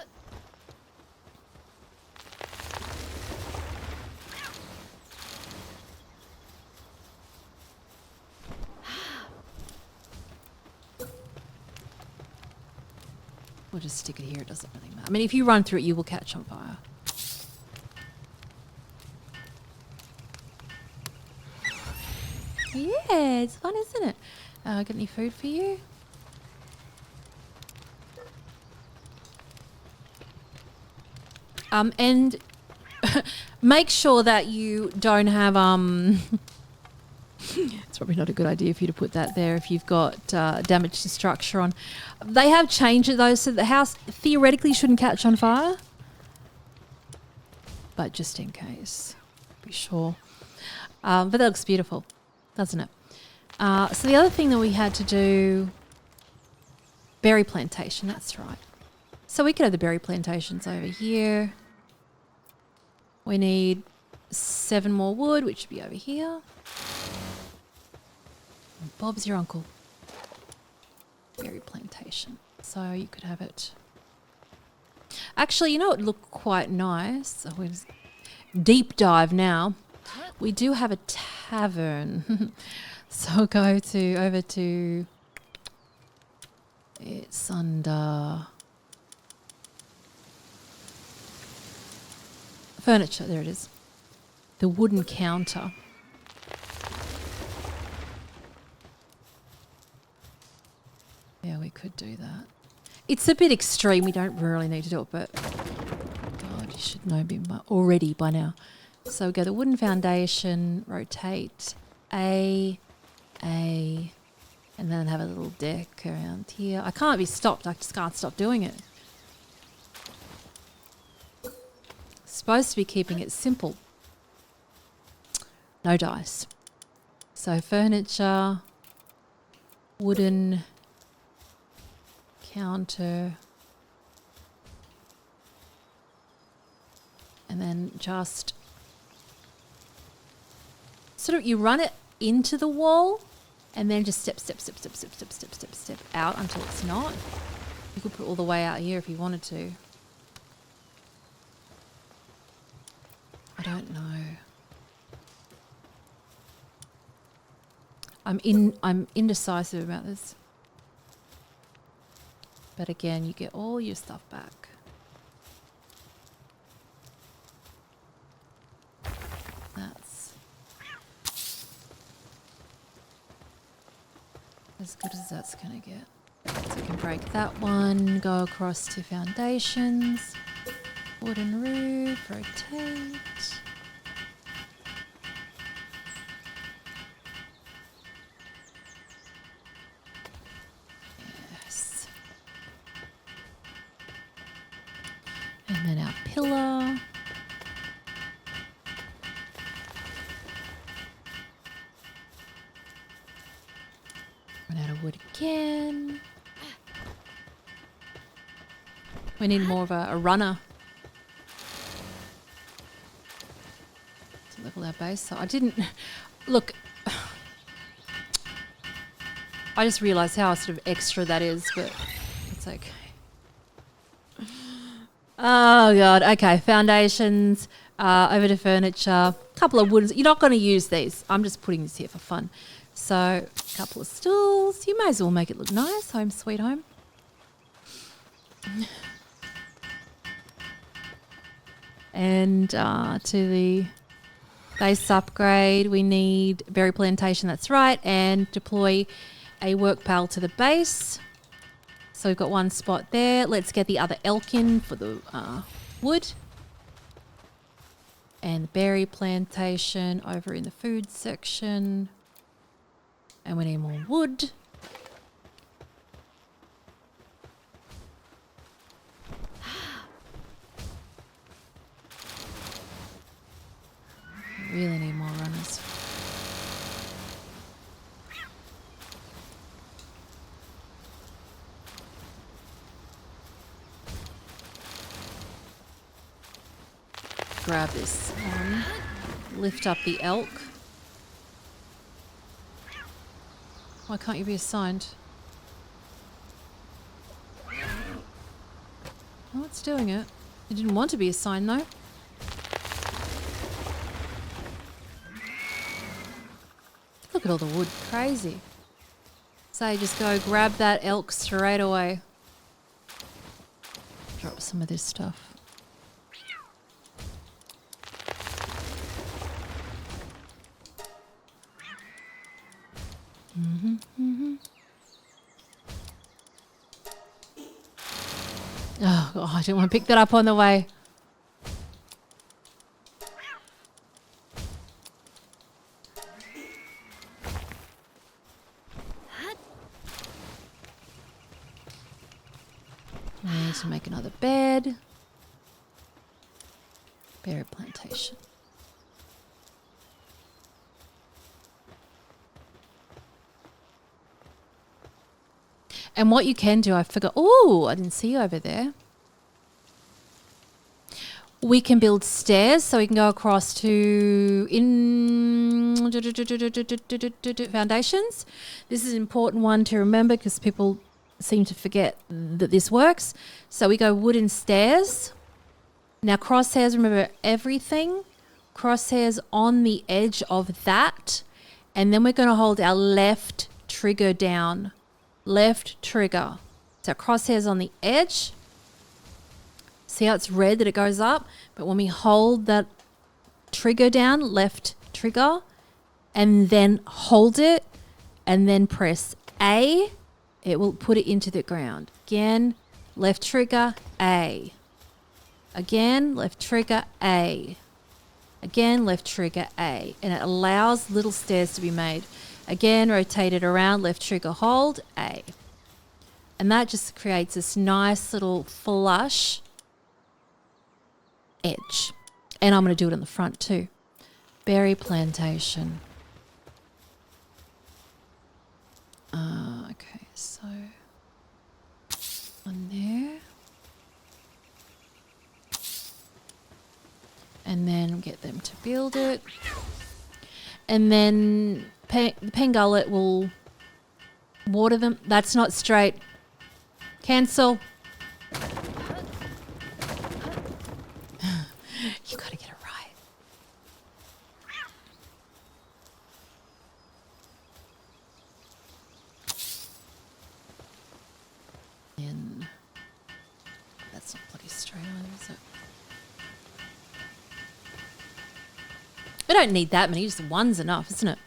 S1: We'll just stick it here. It doesn't really matter. I mean, if you run through it, you will catch on fire. Yeah, it's fun, isn't it? Got any food for you? And make sure that you don't have it's probably not a good idea for you to put that there if you've got damage to structure on. They have changed it though, so the house theoretically shouldn't catch on fire. But just in case, be sure. But that looks beautiful, doesn't it? So the other thing that we had to do, berry plantation, that's right. So we could have the berry plantations over here. We need 7 more wood, which should be over here. And Bob's your uncle. Berry plantation. So you could have it. Actually, you know it looked quite nice. Oh, we'll deep dive now. We do have a tavern. So go over to, it's under furniture, there it is. The wooden counter. Yeah, we could do that. It's a bit extreme, we don't really need to do it, but God, you should know me already by now. So we go the wooden foundation, rotate A, And then have a little deck around here. I can't be stopped. I just can't stop doing it. Supposed to be keeping it simple. No dice. So furniture, wooden counter, and then just sort of you run it into the wall and then just step out until it's not. You could put it all the way out here if you wanted to. I don't know. I'm indecisive about this. But again, you get all your stuff back. That's as good as that's gonna get. So I can break that one, go across to foundations, wooden roof, rotate. Yes. And then our pillar. Run out of wood again. We need more of a runner to level our base. So I didn't look. I just realised how sort of extra that is, but it's okay. Oh god. Okay, foundations. Over to furniture. Couple of wooden. You're not going to use these. I'm just putting this here for fun. So a couple of stools. You may as well make it look nice. Home sweet home. And to the base upgrade, we need berry plantation, that's right, and deploy a work pal to the base. So we've got one spot there. Let's get the other elk in for the wood. And the berry plantation over in the food section. And we need more wood. Really need more runners. Grab this one. Lift up the elk. Why can't you be assigned? Oh, it's doing it. You didn't want to be assigned though. Look at all the wood, crazy. So you just go grab that elk straight away. Drop some of this stuff. Oh, God, I didn't want to pick that up on the way. I need to make another bed. Berry plantation. And what you can do, I forgot. Oh, I didn't see you over there. We can build stairs, so we can go across to foundations. This is an important one to remember because people seem to forget that this works. So we go wooden stairs. Now crosshairs, remember everything. Crosshairs on the edge of that. And then we're going to hold our left trigger down. Left trigger. So crosshairs on the edge. See how it's red that it goes up? But when we hold that trigger down, left trigger, and then hold it, and then press A, it will put it into the ground. Again, left trigger, A. Again, left trigger, A. Again, left trigger, A. And it allows little stairs to be made. Again, rotate it around, left trigger hold, A. And that just creates this nice little flush edge. And I'm going to do it in the front too. Berry plantation. Okay, so on there. And then get them to build it. And then the pangullet will water them. That's not straight. Cancel. You gotta get it right. And that's not bloody straight either, is it? We don't need that many, just one's enough, isn't it?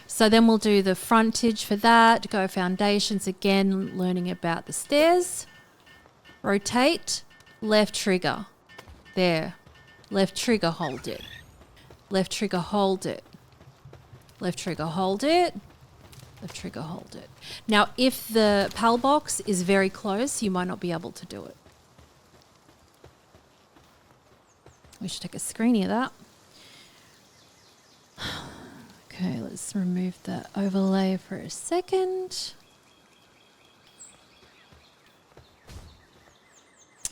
S1: So then we'll do the frontage for that, go foundations again, learning about the stairs. Rotate, left trigger. There. Left trigger, hold it. Left trigger, hold it. Left trigger, hold it. Left trigger, hold it. Now, if the PALBOX is very close, you might not be able to do it. We should take a screenie of that. Okay, let's remove the overlay for a second.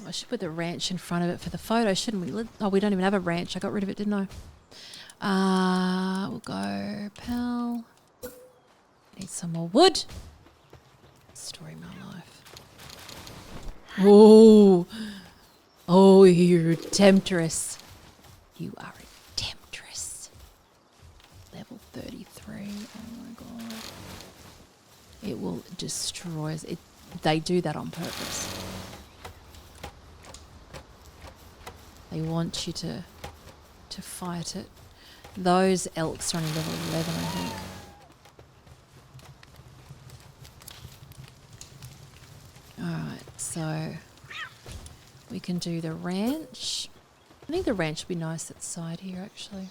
S1: I should put the ranch in front of it for the photo, shouldn't we? Oh, we don't even have a ranch. I got rid of it, didn't I? We'll go PAL. Need some more wood. Story of my life. Oh, oh, you're a temptress. You are a temptress. Level 33. Oh my god. It will destroy us. They do that on purpose. They want you to fight it. Those elks are only level 11, I think. Alright, so we can do the ranch. I think the ranch would be nice at the side here, actually.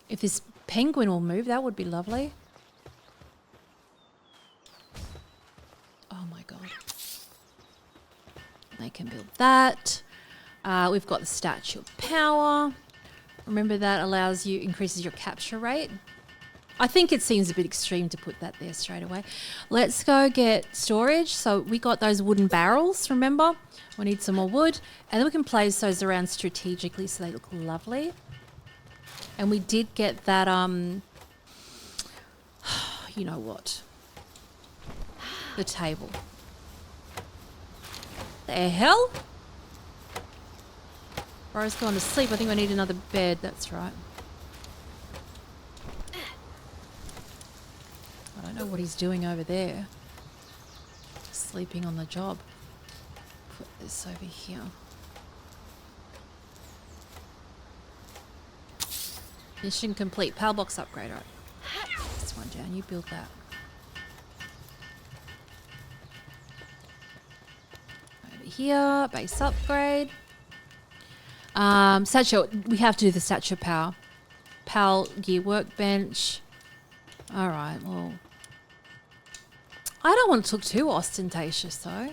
S1: If this penguin will move, that would be lovely. Oh my god. They can build that. We've got the Statue of Power. Remember that increases your capture rate. I think it seems a bit extreme to put that there straight away. Let's go get storage. So we got those wooden barrels, remember? We need some more wood. And then we can place those around strategically so they look lovely. And we did get that, you know what? The table. The hell? Bro's gone to sleep. I think I need another bed. That's right. I don't know what he's doing over there. Sleeping on the job. Put this over here. Mission complete. PALBOX upgrade. Right. This one down. You build that. Over here. Base upgrade. Statue. We have to do the Statue of Power. PAL gear workbench. Alright, well. I don't want to look too ostentatious though.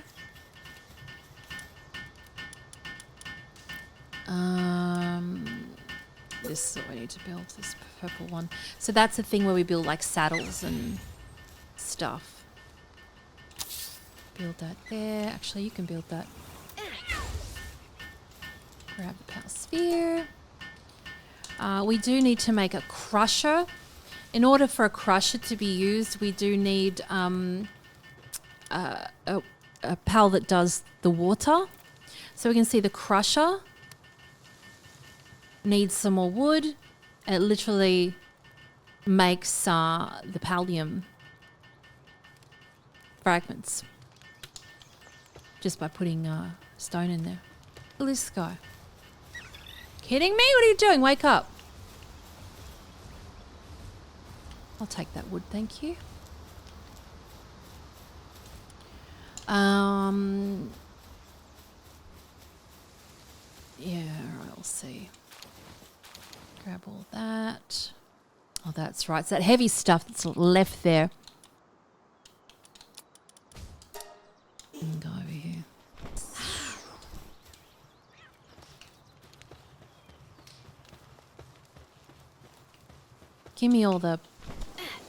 S1: This is what we need to build, this purple one. So that's the thing where we build like saddles and stuff. Build that there. Actually, you can build that. Grab the power sphere. We do need to make a crusher. In order for a crusher to be used, we do need a PAL that does the water. So we can see the crusher needs some more wood, and it literally makes the pallium fragments just by putting stone in there. Look at this guy. Kidding me? What are you doing? Wake up. I'll take that wood, thank you. Yeah, alright, we'll see. Grab all that. Oh, that's right. It's that heavy stuff that's left there. And go over here. Give me all the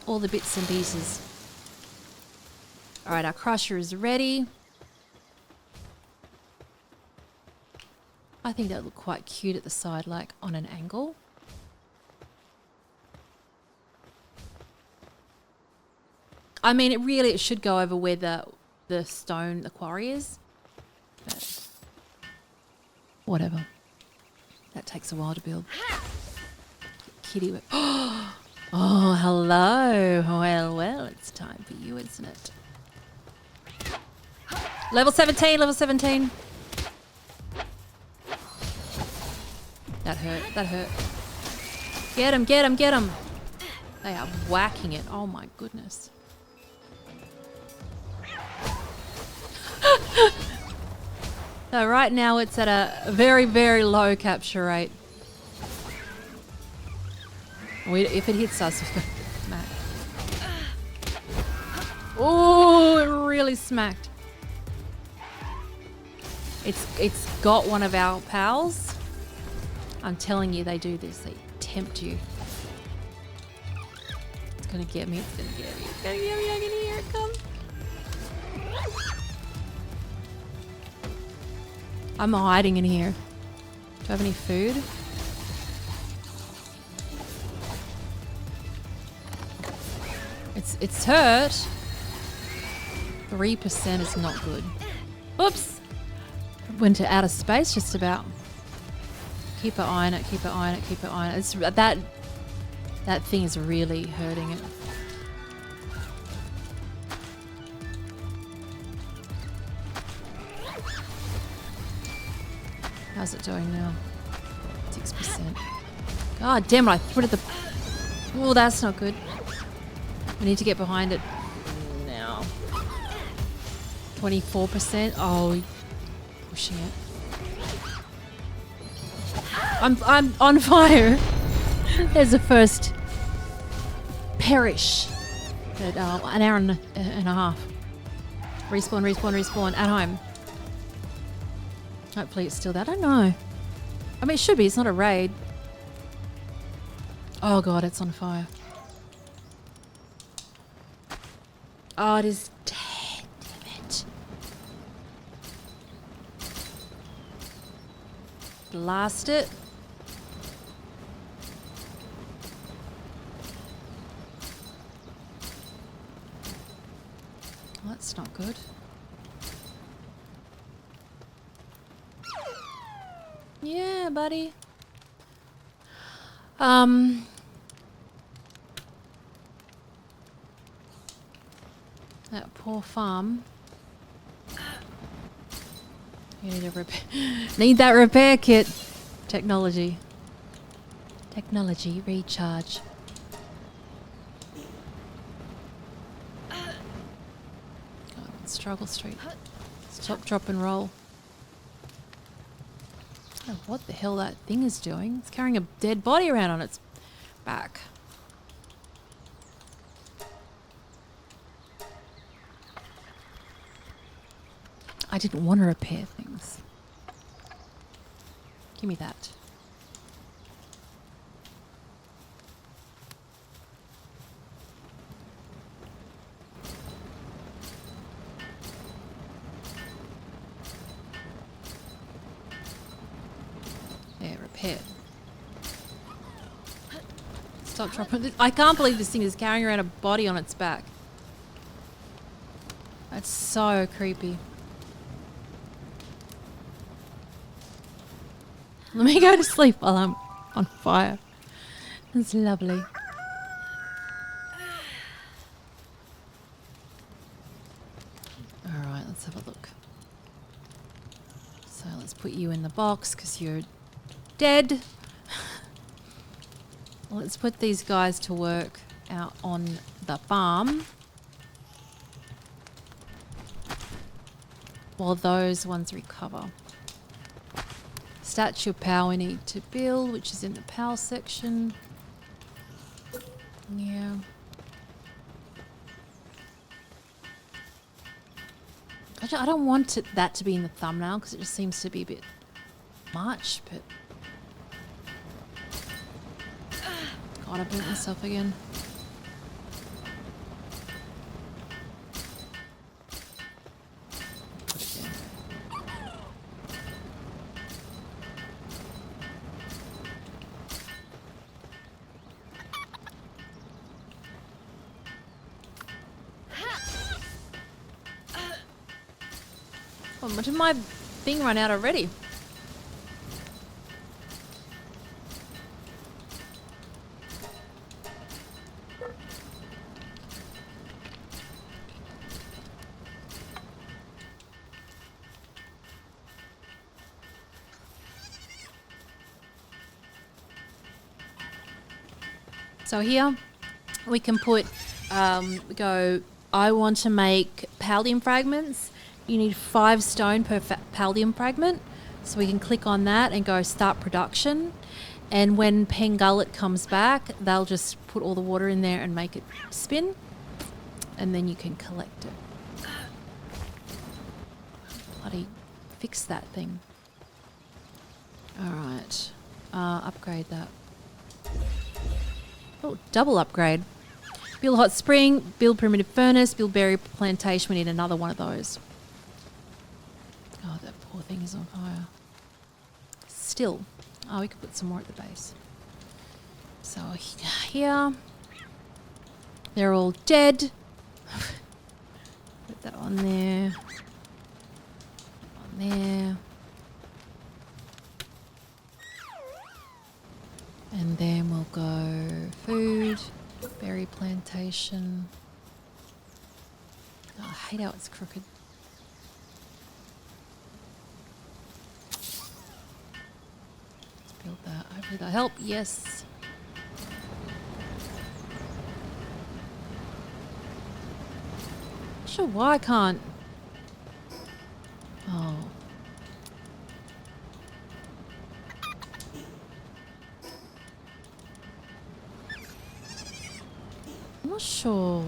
S1: bits and pieces. All right, our crusher is ready. I think that would look quite cute at the side, like on an angle. I mean, it should go over where the quarry is. But whatever. That takes a while to build. Kitty. Oh, hello. Well, it's time for you, isn't it? Level 17, level 17. That hurt. Get him. They are whacking it. Oh my goodness. So right now it's at a very, very low capture rate. If it hits us, we've got smack. Oh, it really smacked. It's got one of our pals. I'm telling you, they do this. They tempt you. It's gonna get me. It's gonna get me. It's gonna get me. I can hear it come. I'm hiding in here. Do I have any food? It's hurt. 3% is not good. Oops. Went to outer space just about. Keep an eye on it, keep an eye on it, keep an eye on it. It's, that thing is really hurting it. How's it doing now? 6%. God damn it, I threw it at the... Oh, that's not good. I need to get behind it now. 24%. Oh, pushing it. I'm on fire. There's the first perish at an hour and a half. Respawn at home. Hopefully it's still there. I don't know. I mean, it should be. It's not a raid. Oh god, it's on fire. Oh, it is dead. Damn it. Blast it. Well, that's not good. Yeah, buddy. That poor farm. You need a repair. Need that repair kit. Technology. Technology recharge. Struggle Street. Stop, drop, and roll. I don't know what the hell that thing is doing. It's carrying a dead body around on its back. I didn't want to repair things. Give me that. Yeah, repair. Stop, drop. I can't believe this thing is carrying around a body on its back. That's so creepy. Let me go to sleep while I'm on fire. It's lovely. Alright, let's have a look. So let's put you in the box because you're dead. Let's put these guys to work out on the farm. While those ones recover. Statue of power we need to build, which is in the power section. Yeah. I don't want that to be in the thumbnail because it just seems to be a bit much, but... God, I burnt myself again. Put it down. Oh, did my thing run out already? So here we can put, I want to make paldium fragments. You need 5 stone per paldium fragment. So we can click on that and go start production. And when Pengullet comes back, they'll just put all the water in there and make it spin. And then you can collect it. Bloody fix that thing. All right, upgrade that. Oh, double upgrade. Build hot spring, build primitive furnace, build berry plantation. We need another one of those. Oh, that poor thing is on fire. Still. Oh, we could put some more at the base. So here. They're all dead. Put that on there. On there. And then we'll go food, berry plantation. Oh, I hate how it's crooked. Let's build that. Hopefully that'll help. Yes. Not sure why I can't. Oh. I'm not sure.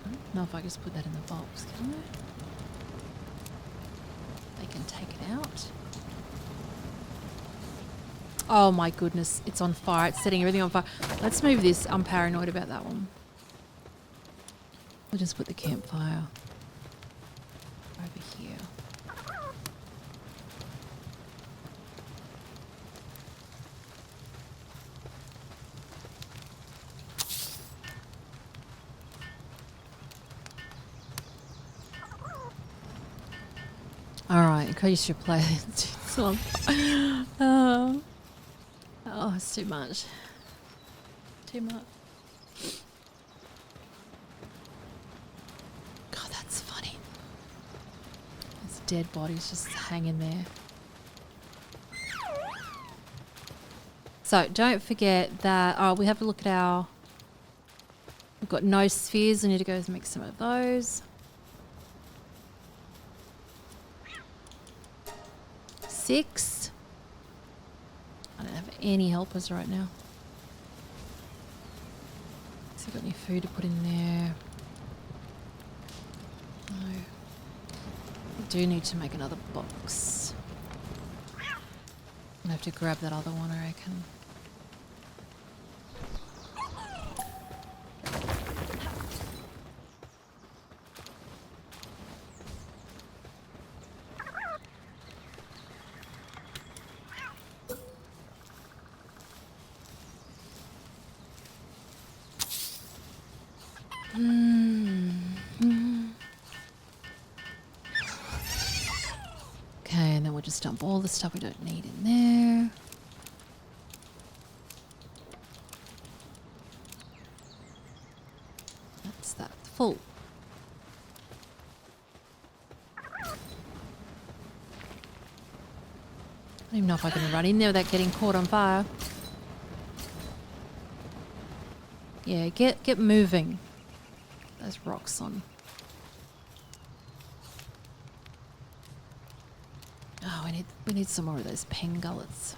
S1: I don't know if I just put that in the box, can I? They can take it out. Oh my goodness, it's on fire. It's setting everything on fire. Let's move this. I'm paranoid about that one. We'll just put the campfire over here. Alright, increase your play. Oh, it's too much. Too much. God, that's funny. There's dead bodies just hanging there. So, don't forget that, we have to look at our... We've got no spheres, we need to go and make some of those. 6. I don't have any helpers right now. So I've got any food to put in there? No. I do need to make another box. I have to grab that other one, I reckon. Okay, and then we'll just dump all the stuff we don't need in there. That's that full. I don't even know if I can run in there without getting caught on fire. Yeah, get moving. Those rocks on. Oh, we need some more of those pen gullets.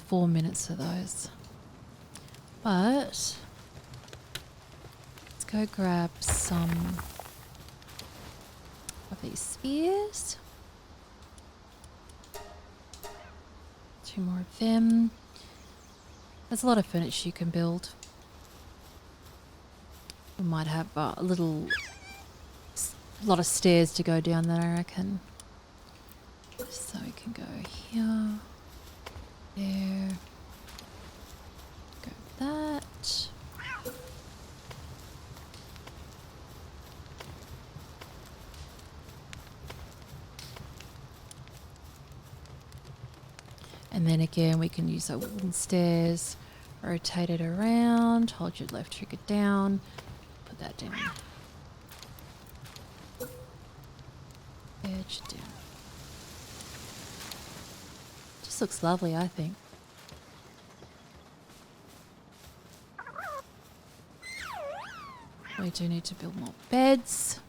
S1: 4 minutes for those. But let's go grab some of these spears. 2 more of them. There's a lot of furniture you can build. We might have a lot of stairs to go down there, I reckon. So we can go here, there, go that. And then again, we can use our wooden stairs, rotate it around, hold your left trigger down, put that down. Edge down. Just looks lovely, I think. We do need to build more beds.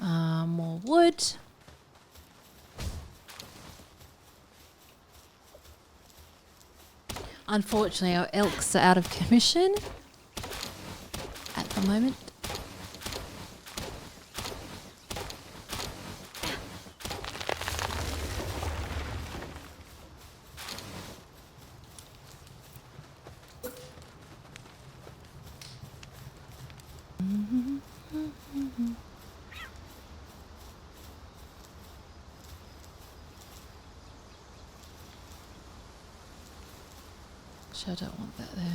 S1: More wood. Unfortunately, our elks are out of commission at the moment. I don't want that there.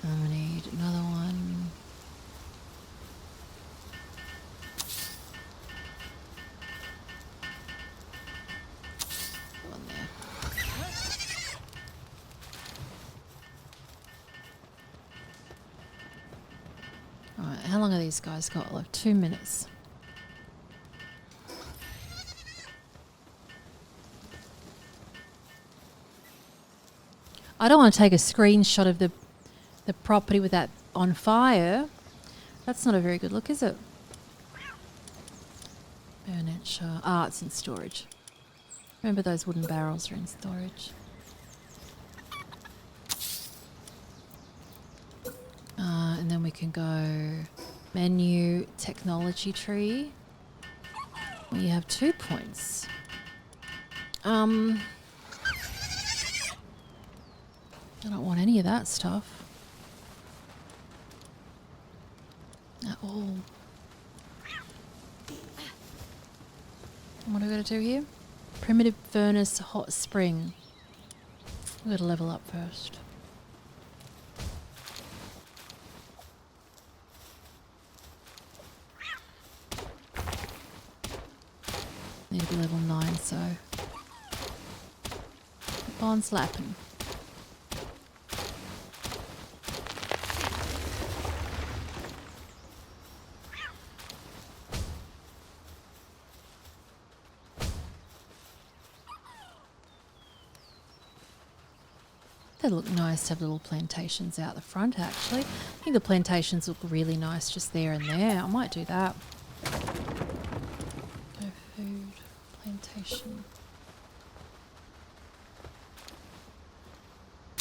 S1: I'm gonna need another one. One there. Alright, how long are these guys got? Like 2 minutes. I don't want to take a screenshot of the property with that on fire. That's not a very good look, is it? Furniture. Ah, it's in storage. Remember those wooden barrels are in storage. And then we can go menu, technology tree. We have 2 points. I don't want any of that stuff at all. What are we going to do here? Primitive furnace, hot spring. We've got to level up first. Need to be level 9, so keep on slapping. They look nice to have little plantations out the front, actually. I think the plantations look really nice just there and there. I might do that. No food, plantation.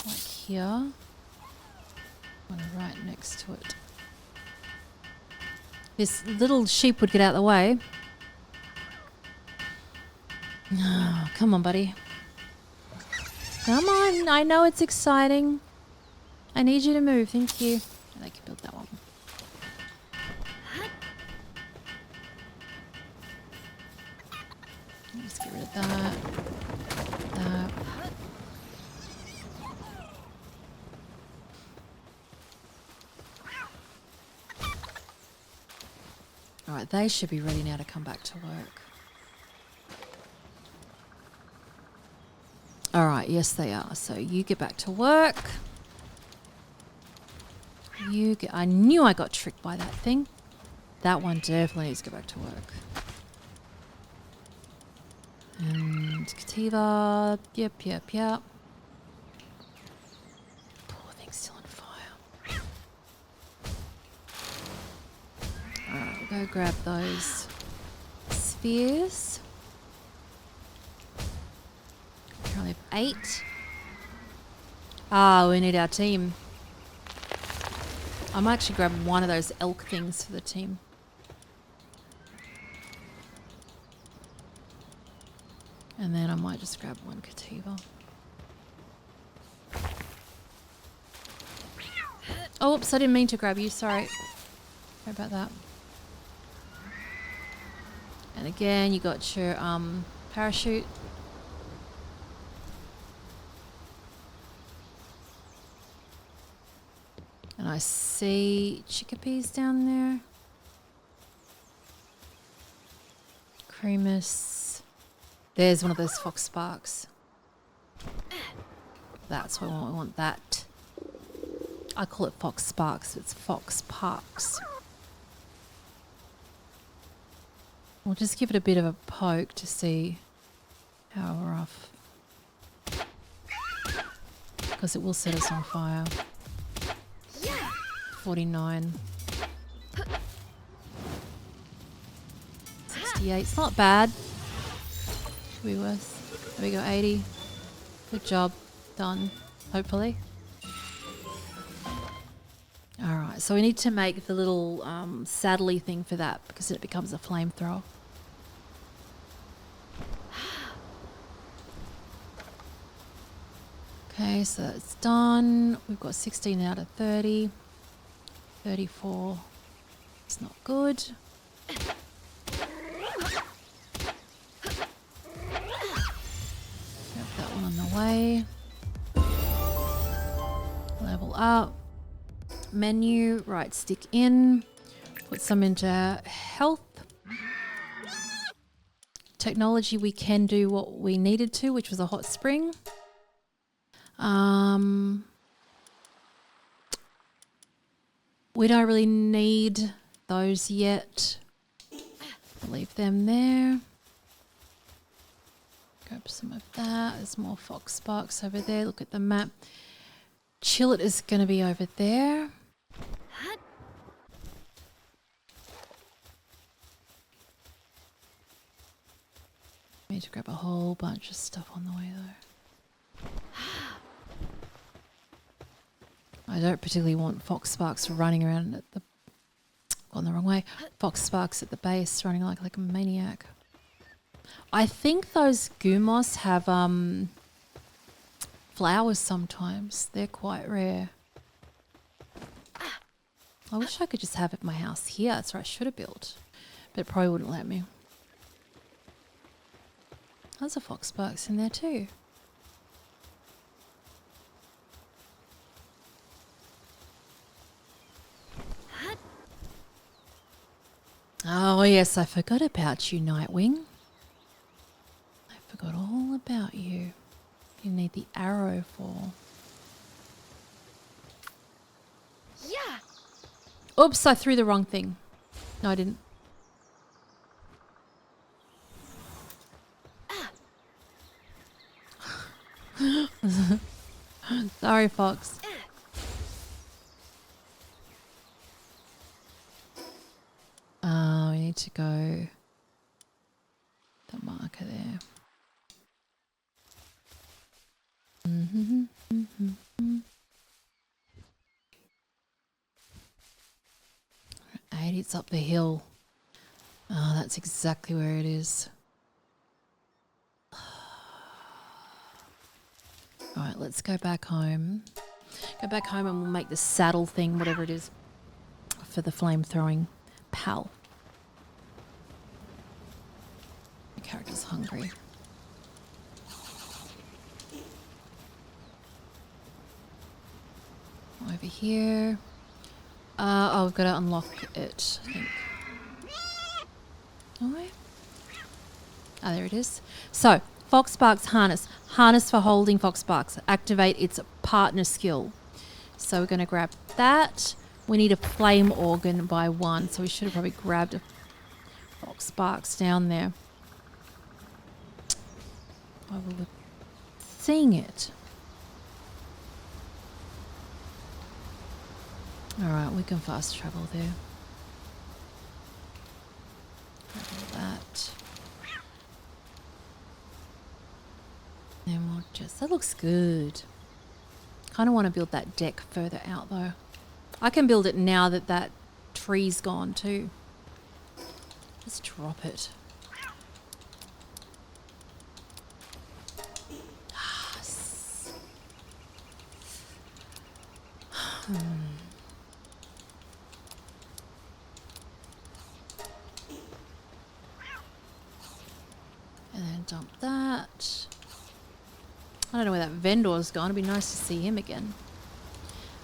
S1: Like here. One right next to it. This little sheep would get out of the way. Oh, come on, buddy. Come on, I know it's exciting. I need you to move, thank you. I can build that one. Let's get rid of that. That. Alright, they should be ready now to come back to work. Alright, yes they are. So you get back to work. I knew I got tricked by that thing. That one definitely needs to go back to work. And Cattiva. Yep. Poor thing's still on fire. We'll go grab those spheres. We only have 8. Ah, we need our team. I might actually grab one of those elk things for the team. And then I might just grab one Cattiva. Oh, oops, I didn't mean to grab you, sorry. Sorry about that. And again, you got your parachute. And I see chickpeas down there. Cremus. There's one of those fox sparks. That's what we want. We want that. I call it fox sparks. It's fox parks. We'll just give it a bit of a poke to see how rough. Because it will set us on fire. 49. 68. It's not bad. Should be worse. There we go, 80. Good job. Done. Hopefully. Alright, so we need to make the little saddly thing for that because it becomes a flamethrower. Okay, so that's done. We've got 16 out of 30. 34. It's not good. Grab that one on the way. Level up. Menu, right, stick in. Put some into health. Technology, we can do what we needed to, which was a hot spring. We don't really need those yet. Leave them there. Grab some of that. There's more fox sparks over there. Look at the map. Chillet is going to be over there. Need to grab a whole bunch of stuff on the way though. I don't particularly want fox sparks running around at the... Gone the wrong way. Fox sparks at the base running like a maniac. I think those gumos have flowers sometimes. They're quite rare. I wish I could just have it at my house here. That's where I should have built. But it probably wouldn't let me. There's a fox sparks in there too. Oh yes, I forgot about you, Nightwing. I forgot all about you. You need the arrow for. Yeah. Oops, I threw the wrong thing. No, I didn't. Sorry, Fox. We need to go the marker there. Right, it's up the hill. Oh, that's exactly where it is. Alright, let's go back home. Go back home and we'll make the saddle thing, whatever it is, for the flame-throwing pal. The character's hungry. Over here. Oh, we've got to unlock it, I think. Oh, there it is. So, Fox Sparks harness. Harness for holding Fox Sparks. Activate its partner skill. So we're going to grab that. We need a flame organ by 1. So we should have probably grabbed a Fox Sparks down there. I will have seen it. Alright, we can fast travel there. That looks good. Kind of want to build that deck further out though. I can build it now that that tree's gone too. Just drop it. Yes. And then dump that. I don't know where that vendor's gone. It'd be nice to see him again.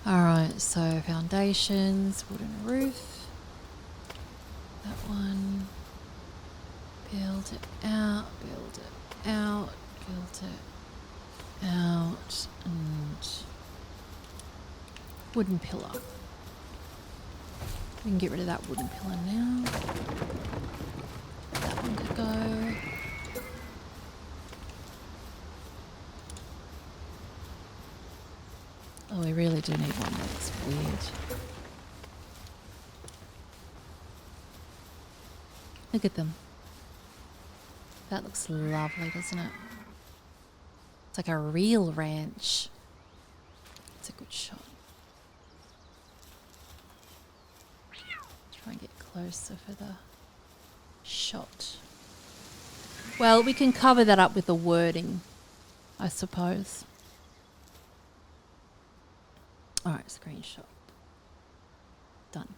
S1: Alright, so foundations, wooden roof. That one. Build it out, build it out, build it out, and wooden pillar. We can get rid of that wooden pillar now. That one could go. Oh, we really do need one. That's weird. Look at them. That looks lovely, doesn't it? It's like a real ranch. It's a good shot. Try and get closer for the shot. Well, we can cover that up with the wording, I suppose. Alright, screenshot. Done.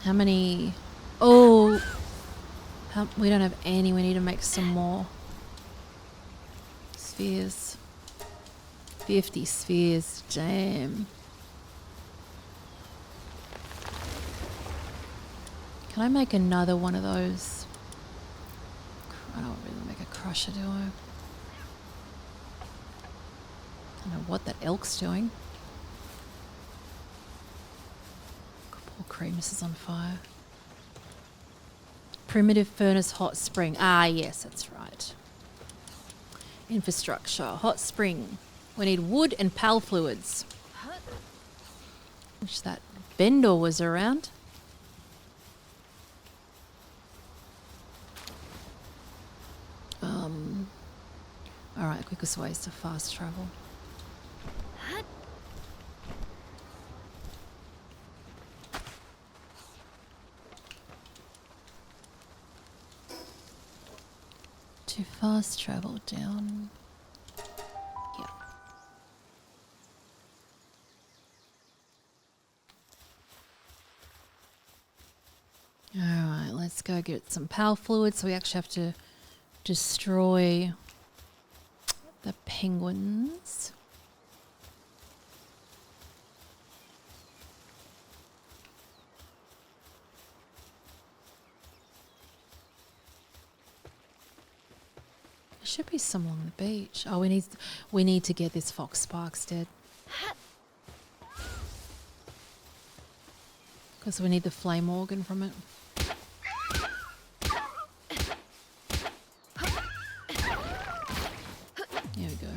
S1: How many? Oh, we don't have any. We need to make some more spheres. 50 spheres. Damn. Can I make another one of those? I don't really make a crusher, do I? I don't know what that elk's doing. Poor Creamus is on fire. Primitive furnace hot spring. Ah, yes, that's right. Infrastructure. Hot spring. We need wood and pal fluids. Wish that vendor was around. Alright, quickest ways to fast travel. To fast travel down. Yeah. Alright, let's go get some pal fluid. So we actually have to destroy the penguins. There should be some along the beach. Oh, we need to get this fox sparks dead. Because we need the flame organ from it. There we go.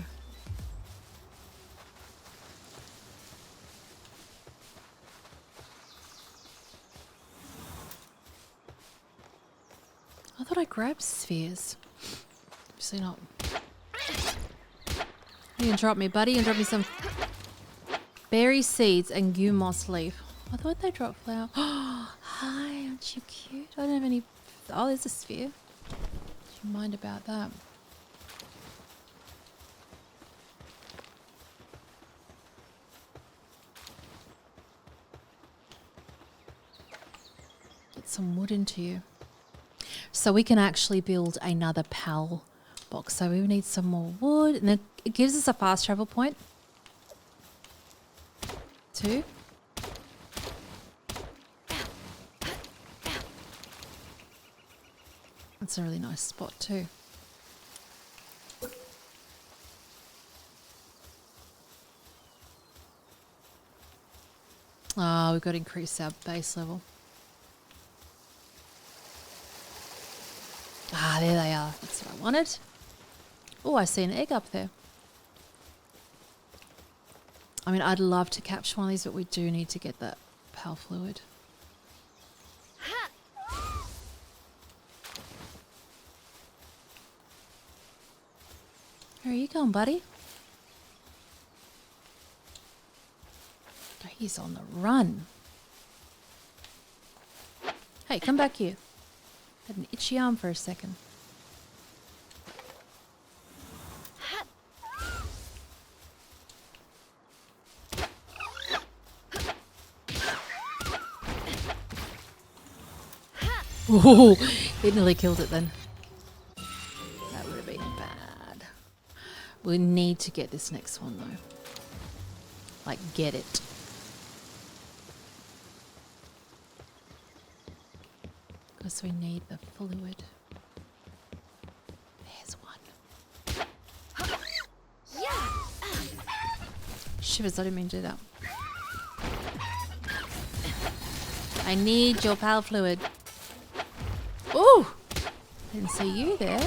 S1: I thought I grabbed spheres. Obviously not. You can drop me, buddy. You can drop me some berry seeds and gumos leaf. I thought they dropped flower. Oh, hi, aren't you cute? I don't have any. Oh, there's a sphere. Do you mind about that? Get some wood into you. So we can actually build another PAL box. So we need some more wood. And then it gives us a fast travel point. 2. That's a really nice spot too. Ah, we've got to increase our base level. Ah, there they are. That's what I wanted. Oh, I see an egg up there. I mean, I'd love to capture one of these, but we do need to get that PAL fluid. Where are you going, buddy? Oh, he's on the run. Hey, come back here. Had an itchy arm for a second. Ooh, it nearly killed it then. That would have been bad. We need to get this next one though. Like, get it. Because we need the fluid. There's one. Shivers, I didn't mean to do that. I need your pal fluid. Ooh! Didn't see you there.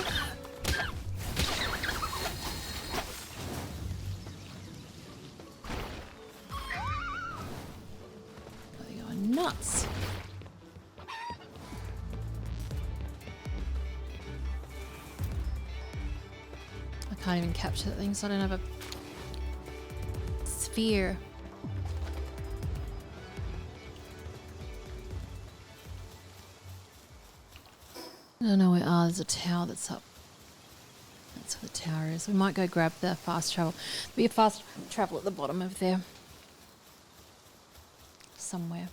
S1: They are nuts. I can't even capture that thing, so I don't have a sphere. I don't know where. Ah, there's a tower that's up. That's where the tower is. We might go grab the fast travel. There'll be a fast travel at the bottom of there. Somewhere.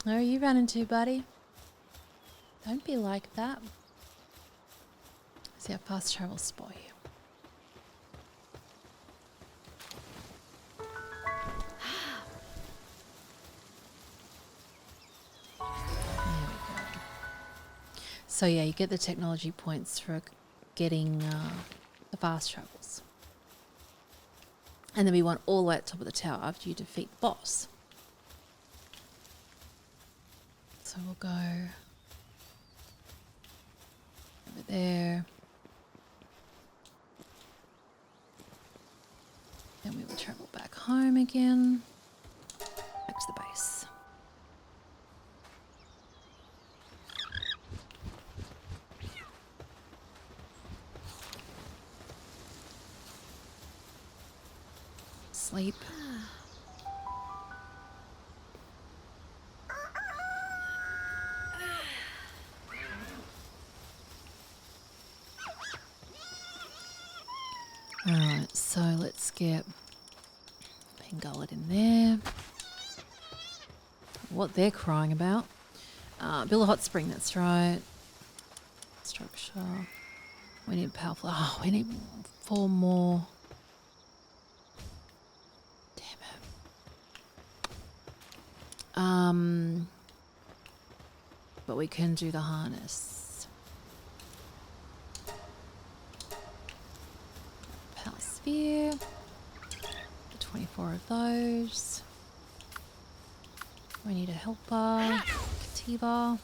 S1: Where are you running to, buddy? Don't be like that. See how fast travel spot you. There we go. So yeah, you get the technology points for getting the fast travels. And then we want all the way at the top of the tower after you defeat the boss. So we'll go over there. Then we will travel back home again. Back to the base. Sleep. Alright, so let's get Pangolid in there. What they're crying about. Build a hot spring, that's right. Structure. We need powerful. Oh, we need 4 more. But we can do the harness. Power sphere. 24 of those. We need a helper. Cattiva.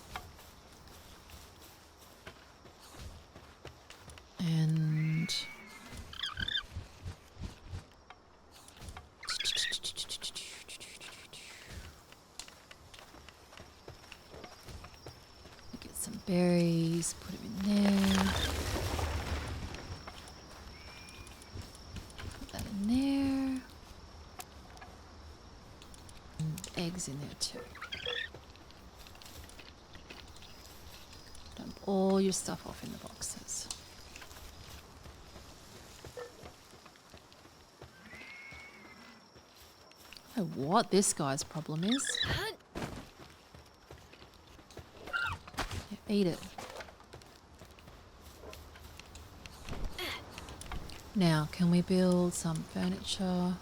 S1: And get some berries, put them in there. Put that in there. And eggs in there too. Dump all your stuff off in the boxes. I don't know what this guy's problem is. Yeah, eat it. Now, can we build some furniture?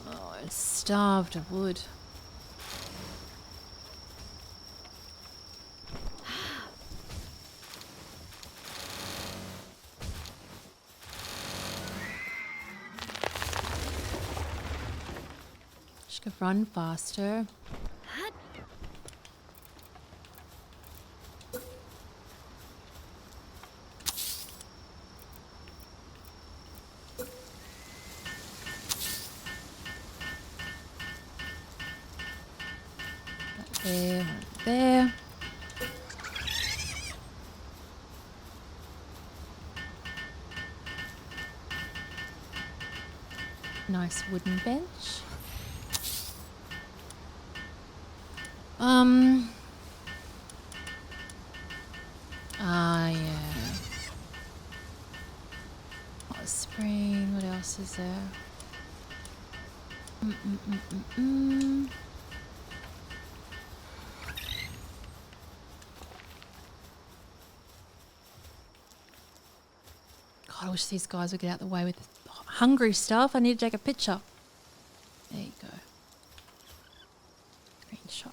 S1: Oh, I'm starved of wood. Just could run faster. There, one there. Nice wooden bench. Yeah. Hot spring, what else is there? God, I wish these guys would get out of the way with hungry stuff. I need to take a picture. There you go. Screenshot.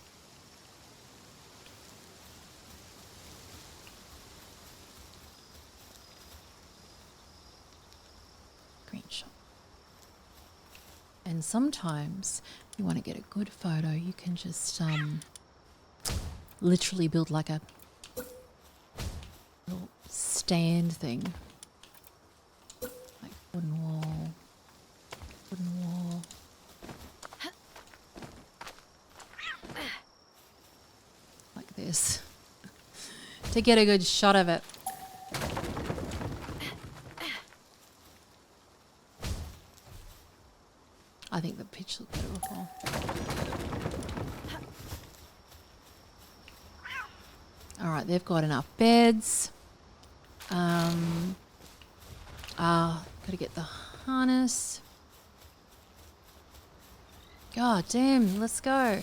S1: Screenshot. And sometimes you want to get a good photo, you can just literally build like a little stand thing. Like wooden wall. Like this. To get a good shot of it. I think the pitch looked beautiful. Alright, they've got enough beds. Gotta get the harness. God damn, let's go.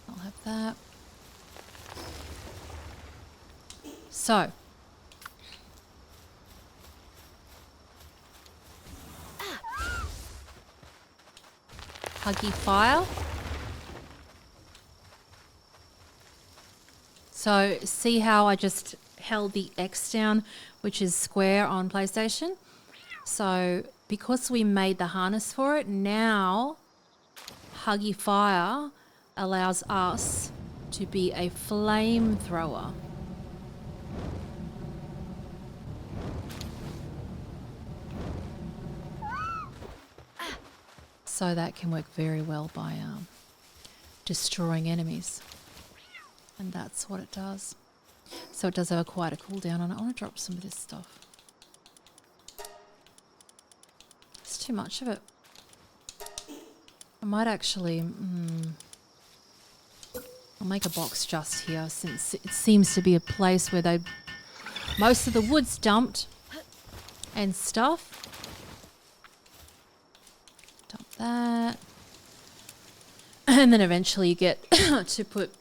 S1: I'll have that. So. Huggy fire. So see how I just held the X down, which is square on PlayStation? So because we made the harness for it, now Huggy Fire allows us to be a flamethrower. So that can work very well by destroying enemies. And that's what it does. So it does have quite a cooldown on it. I want to drop some of this stuff. It's too much of it. I might actually... I'll make a box just here, since it seems to be a place where most of the wood's dumped and stuff. Dump that. And then eventually you get to put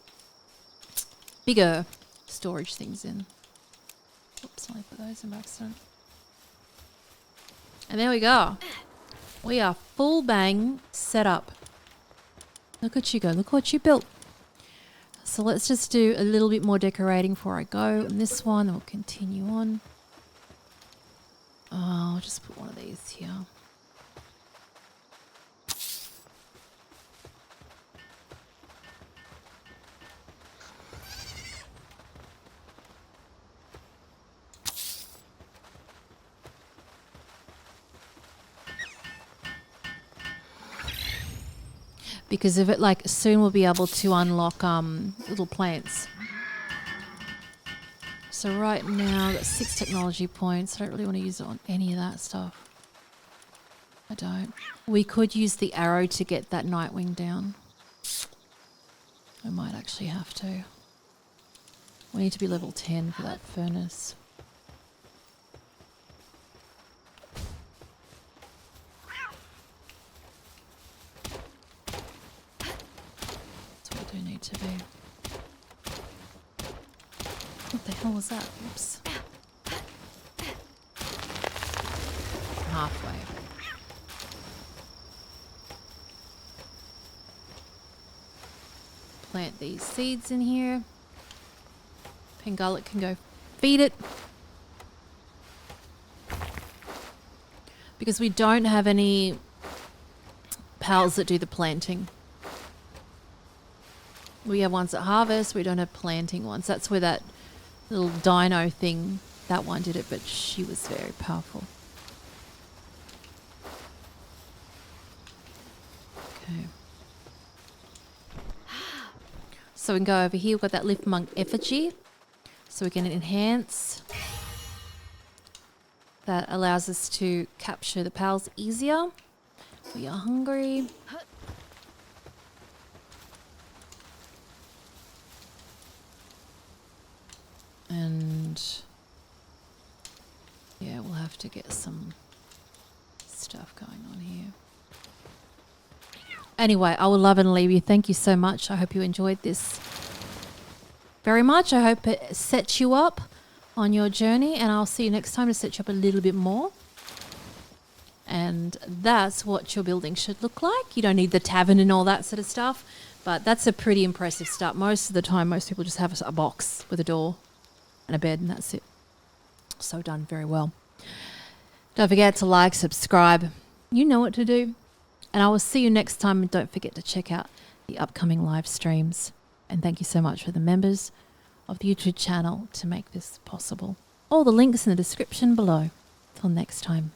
S1: bigger storage things in. Oops, I put those in by accident. And there we go. We are full bang set up. Look at you go. Look what you built. So let's just do a little bit more decorating before I go on this one, and we'll continue on. Oh, I'll just put one of these here. Because of it, like, soon we'll be able to unlock little plants. So right now I've got 6 technology points. I don't really want to use it on any of that stuff. I don't. We could use the arrow to get that Nightwing down. I might actually have to. We need to be level 10 for that furnace. Need to be. What the hell was that? Oops. Halfway. Plant these seeds in here. Pangullet can go feed it. Because we don't have any pals that do the planting. We have ones that harvest, we don't have planting ones. That's where that little dino thing, that one did it, but she was very powerful. Okay. So we can go over here, we've got that lift monk effigy. So we can enhance. That allows us to capture the pals easier. We are hungry. And yeah, we'll have to get some stuff going on here. Anyway, I will love and leave you. Thank you so much. I hope you enjoyed this very much. I hope it sets you up on your journey, and I'll see you next time to set you up a little bit more. And that's what your building should look like. You don't need the tavern and all that sort of stuff, but that's a pretty impressive start. Most of the time, most people just have a box with a door and a bed, and that's it. So done very well. Don't forget to like, subscribe. You know what to do. And I will see you next time, and don't forget to check out the upcoming live streams. And thank you so much for the members of the YouTube channel to make this possible. All the links in the description below. Till next time.